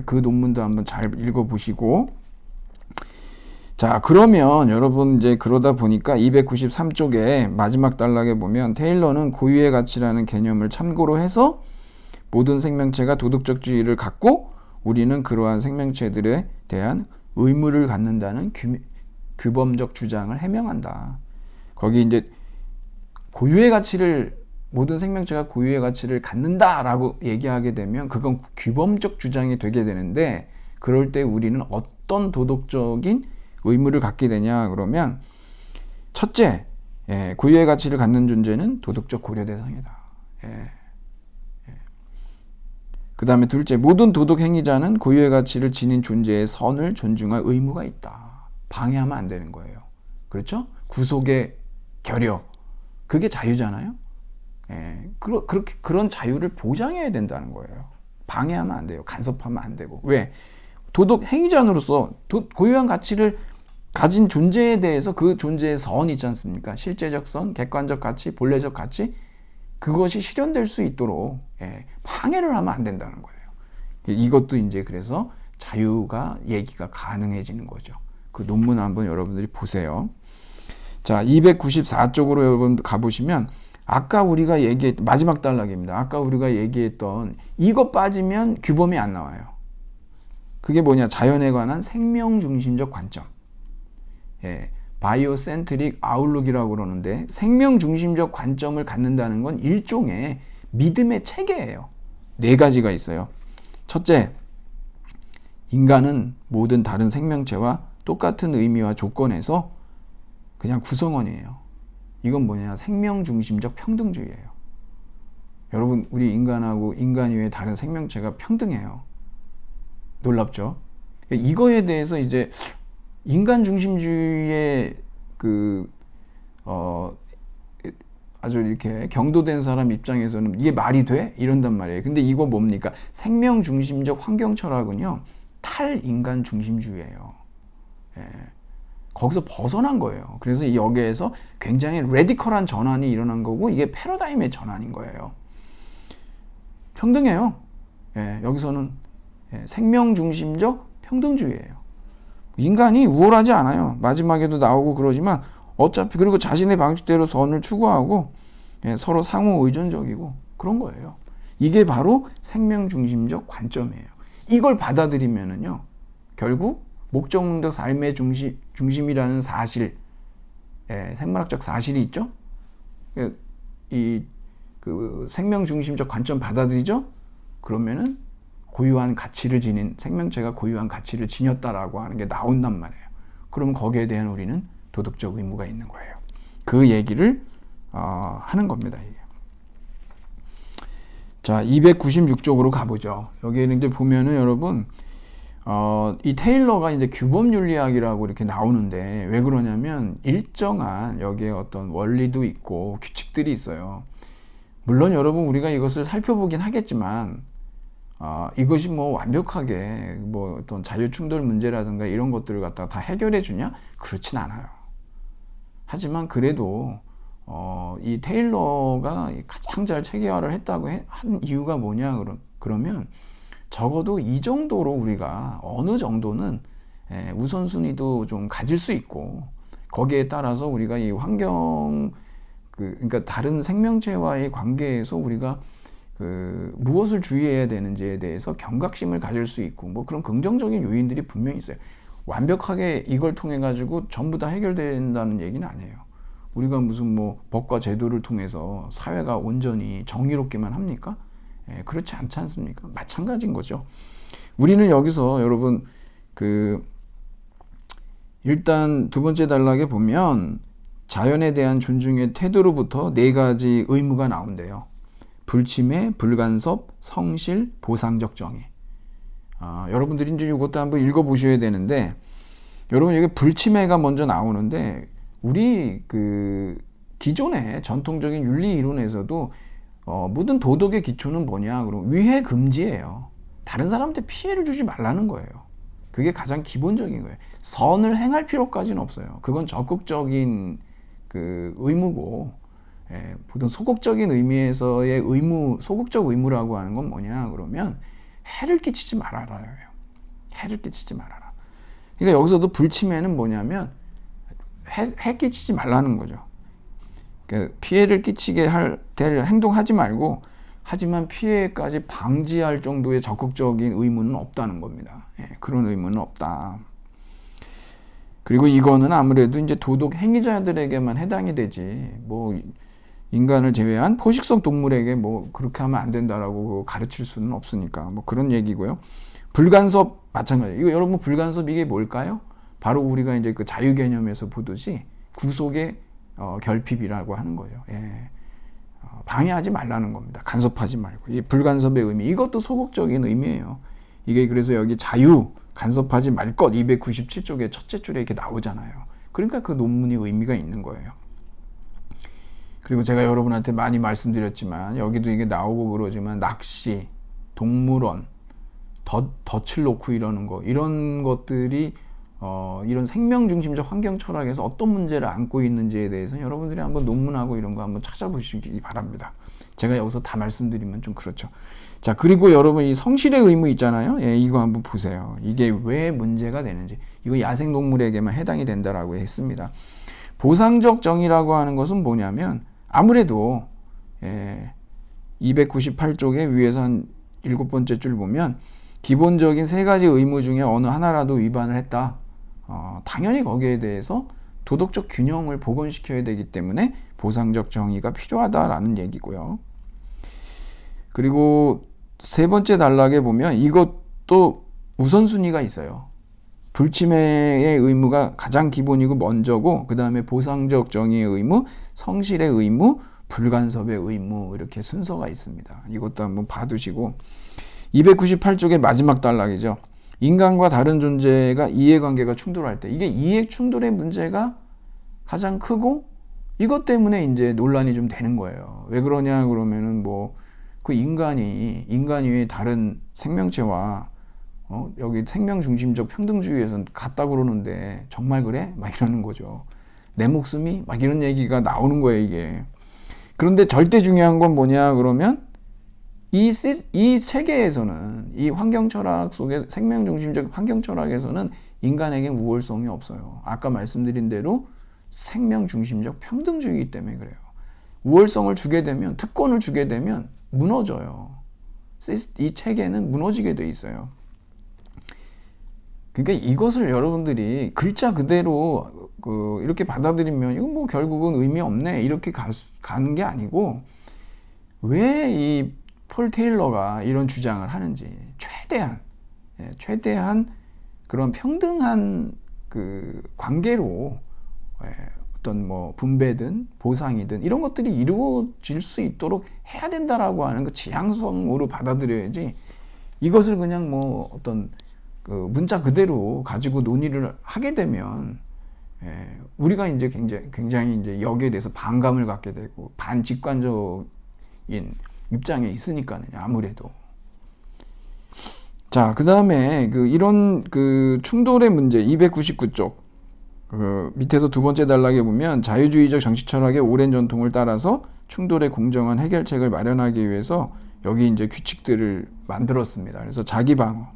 그 논문도 한번 잘 읽어보시고. 자, 그러면 여러분 이제 그러다 보니까 293쪽에 마지막 단락에 보면 테일러는 고유의 가치라는 개념을 참고로 해서 모든 생명체가 도덕적 지위를 갖고 우리는 그러한 생명체들에 대한 의무를 갖는다는 규범적 주장을 해명한다. 거기 이제 고유의 가치를, 모든 생명체가 고유의 가치를 갖는다라고 얘기하게 되면 그건 규범적 주장이 되게 되는데, 그럴 때 우리는 어떤 도덕적인 의무를 갖게 되냐 그러면, 첫째, 고유의 가치를 갖는 존재는 도덕적 고려 대상이다. 그 다음에 둘째, 모든 도덕 행위자는 고유의 가치를 지닌 존재의 선을 존중할 의무가 있다. 방해하면 안 되는 거예요. 그렇죠? 구속의 결여, 그게 자유잖아요. 그런 자유를 보장해야 된다는 거예요. 방해하면 안 돼요. 간섭하면 안 되고. 왜? 도덕 행위자로서 고유한 가치를 가진 존재에 대해서 그 존재의 선이 있지 않습니까? 실제적 선, 객관적 가치, 본래적 가치, 그것이 실현될 수 있도록 방해를 하면 안 된다는 거예요. 이것도 이제 그래서 자유가 얘기가 가능해지는 거죠. 그 논문 한번 여러분들이 보세요. 자, 294쪽으로 여러분 가보시면 아까 우리가 마지막 단락입니다. 아까 우리가 얘기했던 이거 빠지면 규범이 안 나와요. 그게 뭐냐? 자연에 관한 생명 중심적 관점. 바이오센트릭 아웃룩이라고 그러는데, 생명 중심적 관점을 갖는다는 건 일종의 믿음의 체계예요. 4가지가 있어요. 첫째, 인간은 모든 다른 생명체와 똑같은 의미와 조건에서 그냥 구성원이에요. 이건 뭐냐? 생명 중심적 평등주의예요. 여러분, 우리 인간하고 인간 이외의 다른 생명체가 평등해요. 놀랍죠? 이거에 대해서 이제 인간 중심주의의 아주 이렇게 경도된 사람 입장에서는 이게 말이 돼? 이런단 말이에요. 근데 이거 뭡니까? 생명 중심적 환경 철학은요, 탈인간 중심주의예요. 거기서 벗어난 거예요. 그래서 여기에서 굉장히 레디컬한 전환이 일어난 거고, 이게 패러다임의 전환인 거예요. 평등해요. 여기서는 생명 중심적 평등주의예요. 인간이 우월하지 않아요. 마지막에도 나오고 그러지만 어차피, 그리고 자신의 방식대로 선을 추구하고 서로 상호 의존적이고 그런 거예요. 이게 바로 생명 중심적 관점이에요. 이걸 받아들이면은요, 결국 목적론적 삶의 중심이라는 사실, 생물학적 사실이 있죠. 그 생명 중심적 관점 받아들이죠. 그러면은 고유한 가치를 지닌 생명체가 고유한 가치를 지녔다라고 하는 게 나온단 말이에요. 그럼 거기에 대한 우리는 도덕적 의무가 있는 거예요. 그 얘기를 하는 겁니다. 이게. 자, 296쪽으로 가보죠. 여기에는 이제 보면은 여러분, 이 테일러가 이제 규범 윤리학이라고 이렇게 나오는데, 왜 그러냐면 일정한 여기에 어떤 원리도 있고 규칙들이 있어요. 물론 여러분, 우리가 이것을 살펴보긴 하겠지만, 이것이 뭐 완벽하게 뭐 어떤 자유 충돌 문제라든가 이런 것들을 갖다가 다 해결해 주냐? 그렇진 않아요. 하지만 그래도 이 테일러가 가장 잘 체계화를 했다고 한 이유가 뭐냐 그러면 적어도 이 정도로 우리가 어느 정도는 우선순위도 좀 가질 수 있고, 거기에 따라서 우리가 이 환경 그러니까 다른 생명체와의 관계에서 우리가 무엇을 주의해야 되는지에 대해서 경각심을 가질 수 있고 뭐 그런 긍정적인 요인들이 분명히 있어요. 완벽하게 이걸 통해 가지고 전부 다 해결된다는 얘기는 아니에요. 우리가 무슨 뭐 법과 제도를 통해서 사회가 온전히 정의롭게만 합니까? 그렇지 않지 않습니까? 마찬가지인 거죠. 우리는 여기서 여러분 일단 두 번째 단락에 보면 자연에 대한 존중의 태도로부터 4가지 의무가 나온대요. 불침해, 불간섭, 성실, 보상적 정의. 여러분들이 이제 이것도 한번 읽어보셔야 되는데, 여러분 여기 불침해가 먼저 나오는데, 우리 기존의 전통적인 윤리 이론에서도 모든 도덕의 기초는 뭐냐? 그럼 위해 금지예요. 다른 사람한테 피해를 주지 말라는 거예요. 그게 가장 기본적인 거예요. 선을 행할 필요까지는 없어요. 그건 적극적인 의무고, 보통 소극적인 의미에서의 소극적 의무라고 하는 건 뭐냐 그러면 해를 끼치지 말아라요. 해를 끼치지 말아라. 그러니까 여기서도 불침해는 뭐냐면 해 끼치지 말라는 거죠. 그러니까 피해를 끼치게 될 행동하지 말고, 하지만 피해까지 방지할 정도의 적극적인 의무는 없다는 겁니다. 그런 의무는 없다. 그리고 이거는 아무래도 이제 도덕 행위자들에게만 해당이 되지, 뭐 인간을 제외한 포식성 동물에게 뭐 그렇게 하면 안 된다라고 가르칠 수는 없으니까 뭐 그런 얘기고요. 불간섭 마찬가지. 이거 여러분 불간섭 이게 뭘까요? 바로 우리가 이제 그 자유 개념에서 보듯이 구속의 결핍이라고 하는 거죠. 방해하지 말라는 겁니다. 간섭하지 말고. 이 불간섭의 의미, 이것도 소극적인 의미예요. 이게 그래서 여기 자유, 간섭하지 말 것 297쪽의 첫째 줄에 이렇게 나오잖아요. 그러니까 그 논문이 의미가 있는 거예요. 그리고 제가 여러분한테 많이 말씀드렸지만 여기도 이게 나오고 그러지만 낚시, 동물원, 덫을 놓고 이러는 거, 이런 것들이 이런 생명 중심적 환경 철학에서 어떤 문제를 안고 있는지에 대해서 여러분들이 한번 논문하고 이런 거 한번 찾아보시기 바랍니다. 제가 여기서 다 말씀드리면 좀 그렇죠. 자, 그리고 여러분 이 성실의 의무 있잖아요. 이거 한번 보세요. 이게 왜 문제가 되는지. 이거 야생동물에게만 해당이 된다라고 했습니다. 보상적 정의라고 하는 것은 뭐냐면 아무래도 298쪽에 위에서 한 7번째 줄 보면 기본적인 3가지 의무 중에 어느 하나라도 위반을 했다. 당연히 거기에 대해서 도덕적 균형을 복원시켜야 되기 때문에 보상적 정의가 필요하다라는 얘기고요. 그리고 3번째 단락에 보면 이것도 우선순위가 있어요. 불침해의 의무가 가장 기본이고 먼저고, 그 다음에 보상적 정의의 의무, 성실의 의무, 불간섭의 의무, 이렇게 순서가 있습니다. 이것도 한번 봐두시고, 298쪽의 마지막 단락이죠. 인간과 다른 존재가 이해관계가 충돌할 때, 이게 이해 충돌의 문제가 가장 크고, 이것 때문에 이제 논란이 좀 되는 거예요. 왜 그러냐 그러면은 그 인간이 다른 생명체와 여기 생명 중심적 평등주의에서는 같다 그러는데 정말 그래? 막 이러는 거죠. 내 목숨이? 막 이런 얘기가 나오는 거예요, 이게. 그런데 절대 중요한 건 뭐냐 그러면 이 세계에서는, 이 환경 철학 속에, 생명 중심적 환경 철학에서는 인간에게 우월성이 없어요. 아까 말씀드린 대로 생명 중심적 평등주의이기 때문에 그래요. 우월성을 주게 되면, 특권을 주게 되면 무너져요. 이 체계는 무너지게 돼 있어요. 그러니까 이것을 여러분들이 글자 그대로 이렇게 받아들이면 이건 뭐 결국은 의미 없네 이렇게 가는 게 아니고, 왜 이 폴 테일러가 이런 주장을 하는지, 최대한 그런 평등한 관계로 어떤 뭐 분배든 보상이든 이런 것들이 이루어질 수 있도록 해야 된다라고 하는 그 지향성으로 받아들여야지, 이것을 그냥 뭐 어떤 문자 그대로 가지고 논의를 하게 되면 우리가 이제 굉장히 이제 여기에 대해서 반감을 갖게 되고 반직관적인 입장에 있으니까요, 아무래도. 자, 그 다음에 이런 충돌의 문제 299쪽 밑에서 2번째 단락에 보면 자유주의적 정치 철학의 오랜 전통을 따라서 충돌의 공정한 해결책을 마련하기 위해서 여기 이제 규칙들을 만들었습니다. 그래서 자기 방어,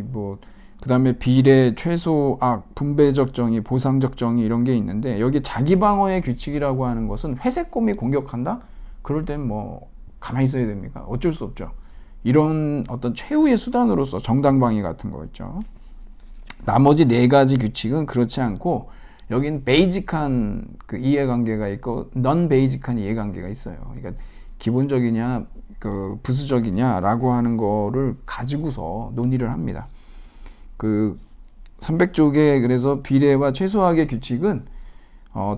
뭐 그다음에 비례, 최소악, 분배적 정의, 보상적 정의 이런 게 있는데 여기 자기 방어의 규칙이라고 하는 것은 회색곰이 공격한다? 그럴 땐 뭐 가만히 있어야 됩니까? 어쩔 수 없죠. 이런 어떤 최후의 수단으로서 정당방위 같은 거 있죠. 나머지 네 가지 규칙은 그렇지 않고 여긴 베이직한 그 이해관계가 있고 넌 베이직한 이해관계가 있어요. 그러니까 기본적이냐 그 부수적이냐라고 하는 거를 가지고서 논의를 합니다. 그 300쪽에 그래서 비례와 최소화의 규칙은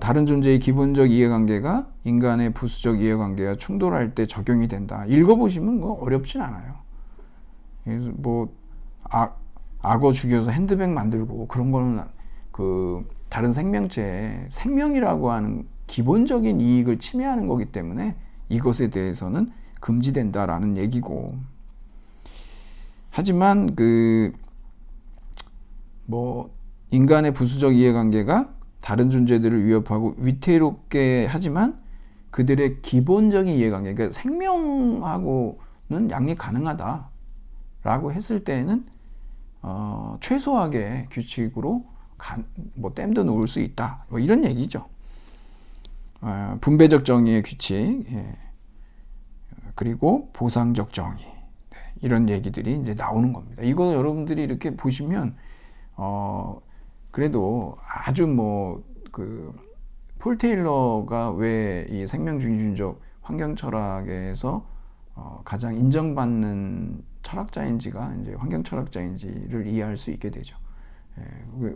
다른 존재의 기본적 이해관계가 인간의 부수적 이해관계와 충돌할 때 적용이 된다. 읽어보시면 뭐 어렵진 않아요. 그래서 뭐 악어 죽여서 핸드백 만들고 그런 거는 그 다른 생명체의 생명이라고 하는 기본적인 이익을 침해하는 거기 때문에 이것에 대해서는 금지된다라는 얘기고. 하지만 그 뭐 인간의 부수적 이해관계가 다른 존재들을 위협하고 위태롭게 하지만 그들의 기본적인 이해관계, 그러니까 생명하고는 양립 가능하다라고 했을 때에는 최소화의 규칙으로 뭐 댐도 놓을 수 있다. 뭐 이런 얘기죠. 분배적 정의의 규칙, 예. 그리고 보상적 정의, 네. 이런 얘기들이 이제 나오는 겁니다. 이거 여러분들이 이렇게 보시면 그래도 아주 뭐 그 폴 테일러가 왜 이 생명 중심적 환경 철학에서 가장 인정받는 철학자인지가 이제 환경 철학자인지를 이해할 수 있게 되죠. 예,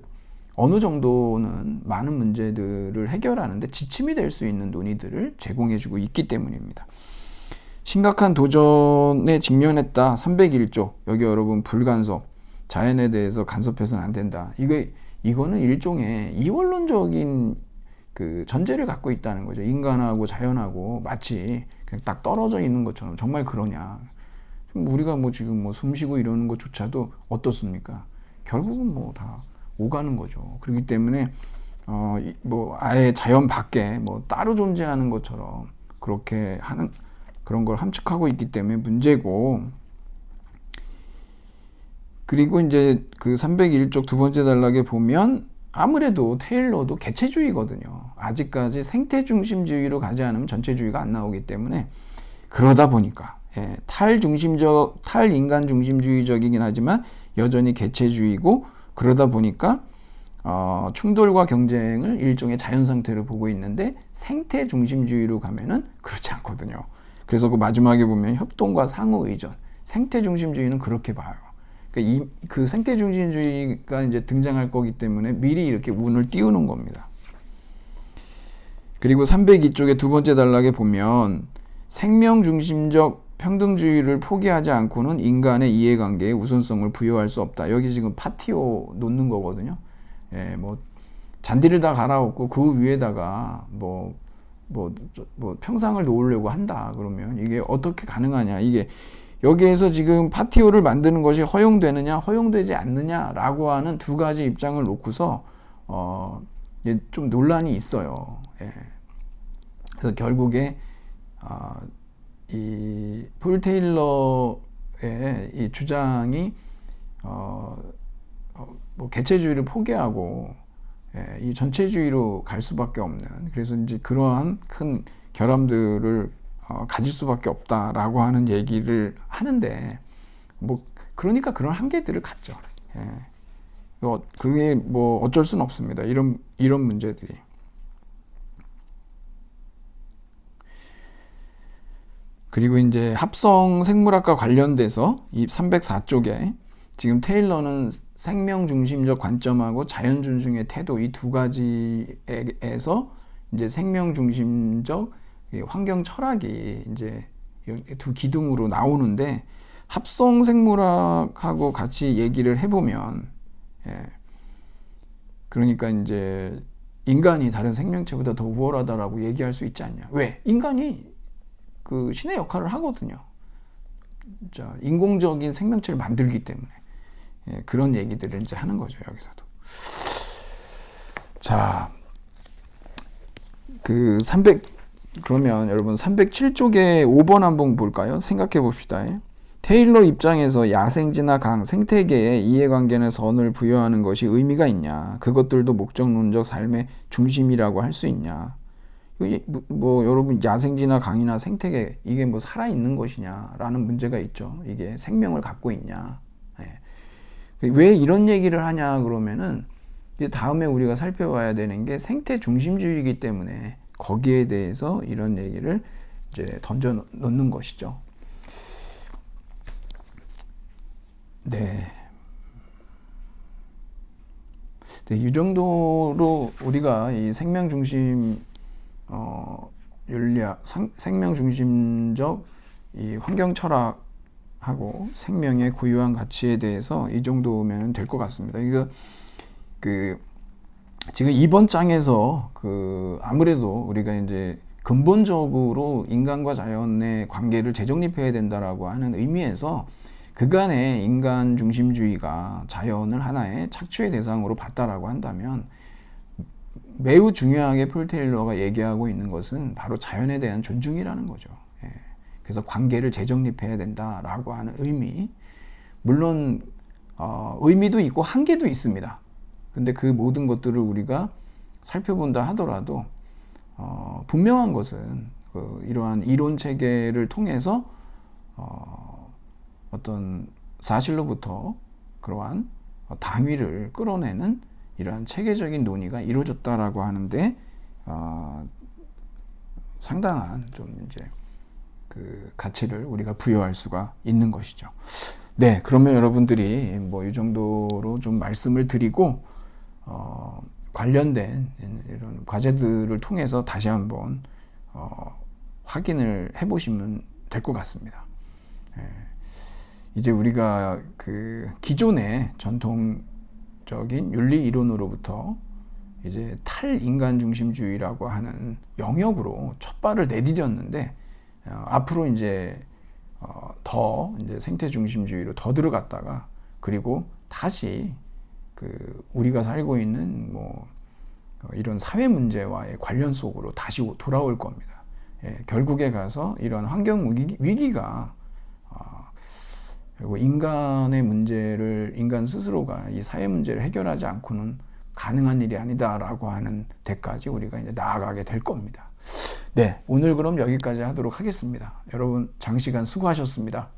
어느 정도는 많은 문제들을 해결하는데 지침이 될 수 있는 논의들을 제공해주고 있기 때문입니다. 심각한 도전에 직면했다. 301조. 여기 여러분 불간섭. 자연에 대해서 간섭해서는 안 된다. 이거는 일종의 이원론적인 그 전제를 갖고 있다는 거죠. 인간하고 자연하고 마치 그냥 딱 떨어져 있는 것처럼 정말 그러냐. 우리가 뭐 지금 뭐 숨 쉬고 이러는 것조차도 어떻습니까? 결국은 뭐 다 오가는 거죠. 그렇기 때문에 뭐 아예 자연 밖에 뭐 따로 존재하는 것처럼 그렇게 하는 그런 걸 함축하고 있기 때문에 문제고. 그리고 이제 그 301쪽 두 번째 단락에 보면 아무래도 테일러도 개체주의거든요. 아직까지 생태 중심주의로 가지 않으면 전체주의가 안 나오기 때문에 그러다 보니까 탈인간 중심주의적이긴 하지만 여전히 개체주의고 그러다 보니까 충돌과 경쟁을 일종의 자연 상태로 보고 있는데 생태 중심주의로 가면은 그렇지 않거든요. 그래서 그 마지막에 보면 협동과 상호 의존, 생태 중심주의는 그렇게 봐요. 그 생태 중심주의가 이제 등장할 거기 때문에 미리 이렇게 운을 띄우는 겁니다. 그리고 302쪽의 두 번째 단락에 보면 생명 중심적 평등주의를 포기하지 않고는 인간의 이해관계에 우선성을 부여할 수 없다. 여기 지금 파티오 놓는 거거든요. 예, 뭐 잔디를 다 갈아엎고 그 위에다가 뭐 평상을 놓으려고 한다. 그러면 이게 어떻게 가능하냐? 이게 여기에서 지금 파티오를 만드는 것이 허용되느냐, 허용되지 않느냐라고 하는 두 가지 입장을 놓고서 좀 논란이 있어요. 예. 그래서 결국에 이 폴 테일러의 이 주장이 뭐 개체주의를 포기하고 이 전체주의로 갈 수밖에 없는, 그래서 이제 그러한 큰 결함들을 가질 수밖에 없다라고 하는 얘기를 하는데, 뭐 그러니까 그런 한계들을 갖죠. 예. 그게 뭐 어쩔 수는 없습니다. 이런 문제들이. 그리고 이제 합성 생물학과 관련돼서 이 304쪽에 지금 테일러는 생명 중심적 관점하고 자연 중심의 태도, 이 두 가지에서 이제 생명 중심적 환경 철학이 이제 두 기둥으로 나오는데, 합성 생물학하고 같이 얘기를 해보면, 그러니까 이제 인간이 다른 생명체보다 더 우월하다라고 얘기할 수 있지 않냐. 왜? 인간이 그 신의 역할을 하거든요. 자, 인공적인 생명체를 만들기 때문에. 그런 얘기들을 이제 하는 거죠, 여기서도. 자, 그러면 여러분 307쪽에 5번 한번 볼까요? 생각해 봅시다. 테일러 입장에서 야생지나 강, 생태계에 이해관계는 선을 부여하는 것이 의미가 있냐? 그것들도 목적론적 삶의 중심이라고 할 수 있냐? 여러분 야생지나 강이나 생태계 이게 뭐 살아있는 것이냐라는 문제가 있죠. 이게 생명을 갖고 있냐? 예. 왜 이런 얘기를 하냐 그러면은 이제 다음에 우리가 살펴봐야 되는 게 생태 중심주의이기 때문에 거기에 대해서 이런 얘기를 이제 던져 놓는 것이죠. 네. 네, 이 정도로 우리가 이 생명 중심 윤리학, 생명 중심적 이 환경 철학하고 생명의 고유한 가치에 대해서 이 정도면 될 것 같습니다. 이거 지금 이번 장에서 아무래도 우리가 이제 근본적으로 인간과 자연의 관계를 재정립해야 된다라고 하는 의미에서 그간의 인간 중심주의가 자연을 하나의 착취의 대상으로 봤다라고 한다면 매우 중요하게 폴 테일러가 얘기하고 있는 것은 바로 자연에 대한 존중이라는 거죠. 예. 그래서 관계를 재정립해야 된다라고 하는 의미, 물론 의미도 있고 한계도 있습니다. 근데 그 모든 것들을 우리가 살펴본다 하더라도 분명한 것은 이러한 이론 체계를 통해서 어떤 사실로부터 그러한 당위를 끌어내는 이러한 체계적인 논의가 이루어졌다라고 하는데 상당한 좀 이제 그 가치를 우리가 부여할 수가 있는 것이죠. 네, 그러면 여러분들이 뭐 이 정도로 좀 말씀을 드리고 관련된 이런 과제들을 통해서 다시 한번 확인을 해보시면 될 것 같습니다. 예. 이제 우리가 그 기존의 전통적인 윤리 이론으로부터 이제 탈인간 중심주의라고 하는 영역으로 첫 발을 내디뎠는데 앞으로 이제 더 이제 생태 중심주의로 더 들어갔다가 그리고 다시 우리가 살고 있는 뭐 이런 사회 문제와의 관련 속으로 다시 돌아올 겁니다. 예, 결국에 가서 이런 환경 위기가 그리고 인간의 문제를 인간 스스로가 이 사회 문제를 해결하지 않고는 가능한 일이 아니다라고 하는 데까지 우리가 이제 나아가게 될 겁니다. 네, 오늘 그럼 여기까지 하도록 하겠습니다. 여러분 장시간 수고하셨습니다.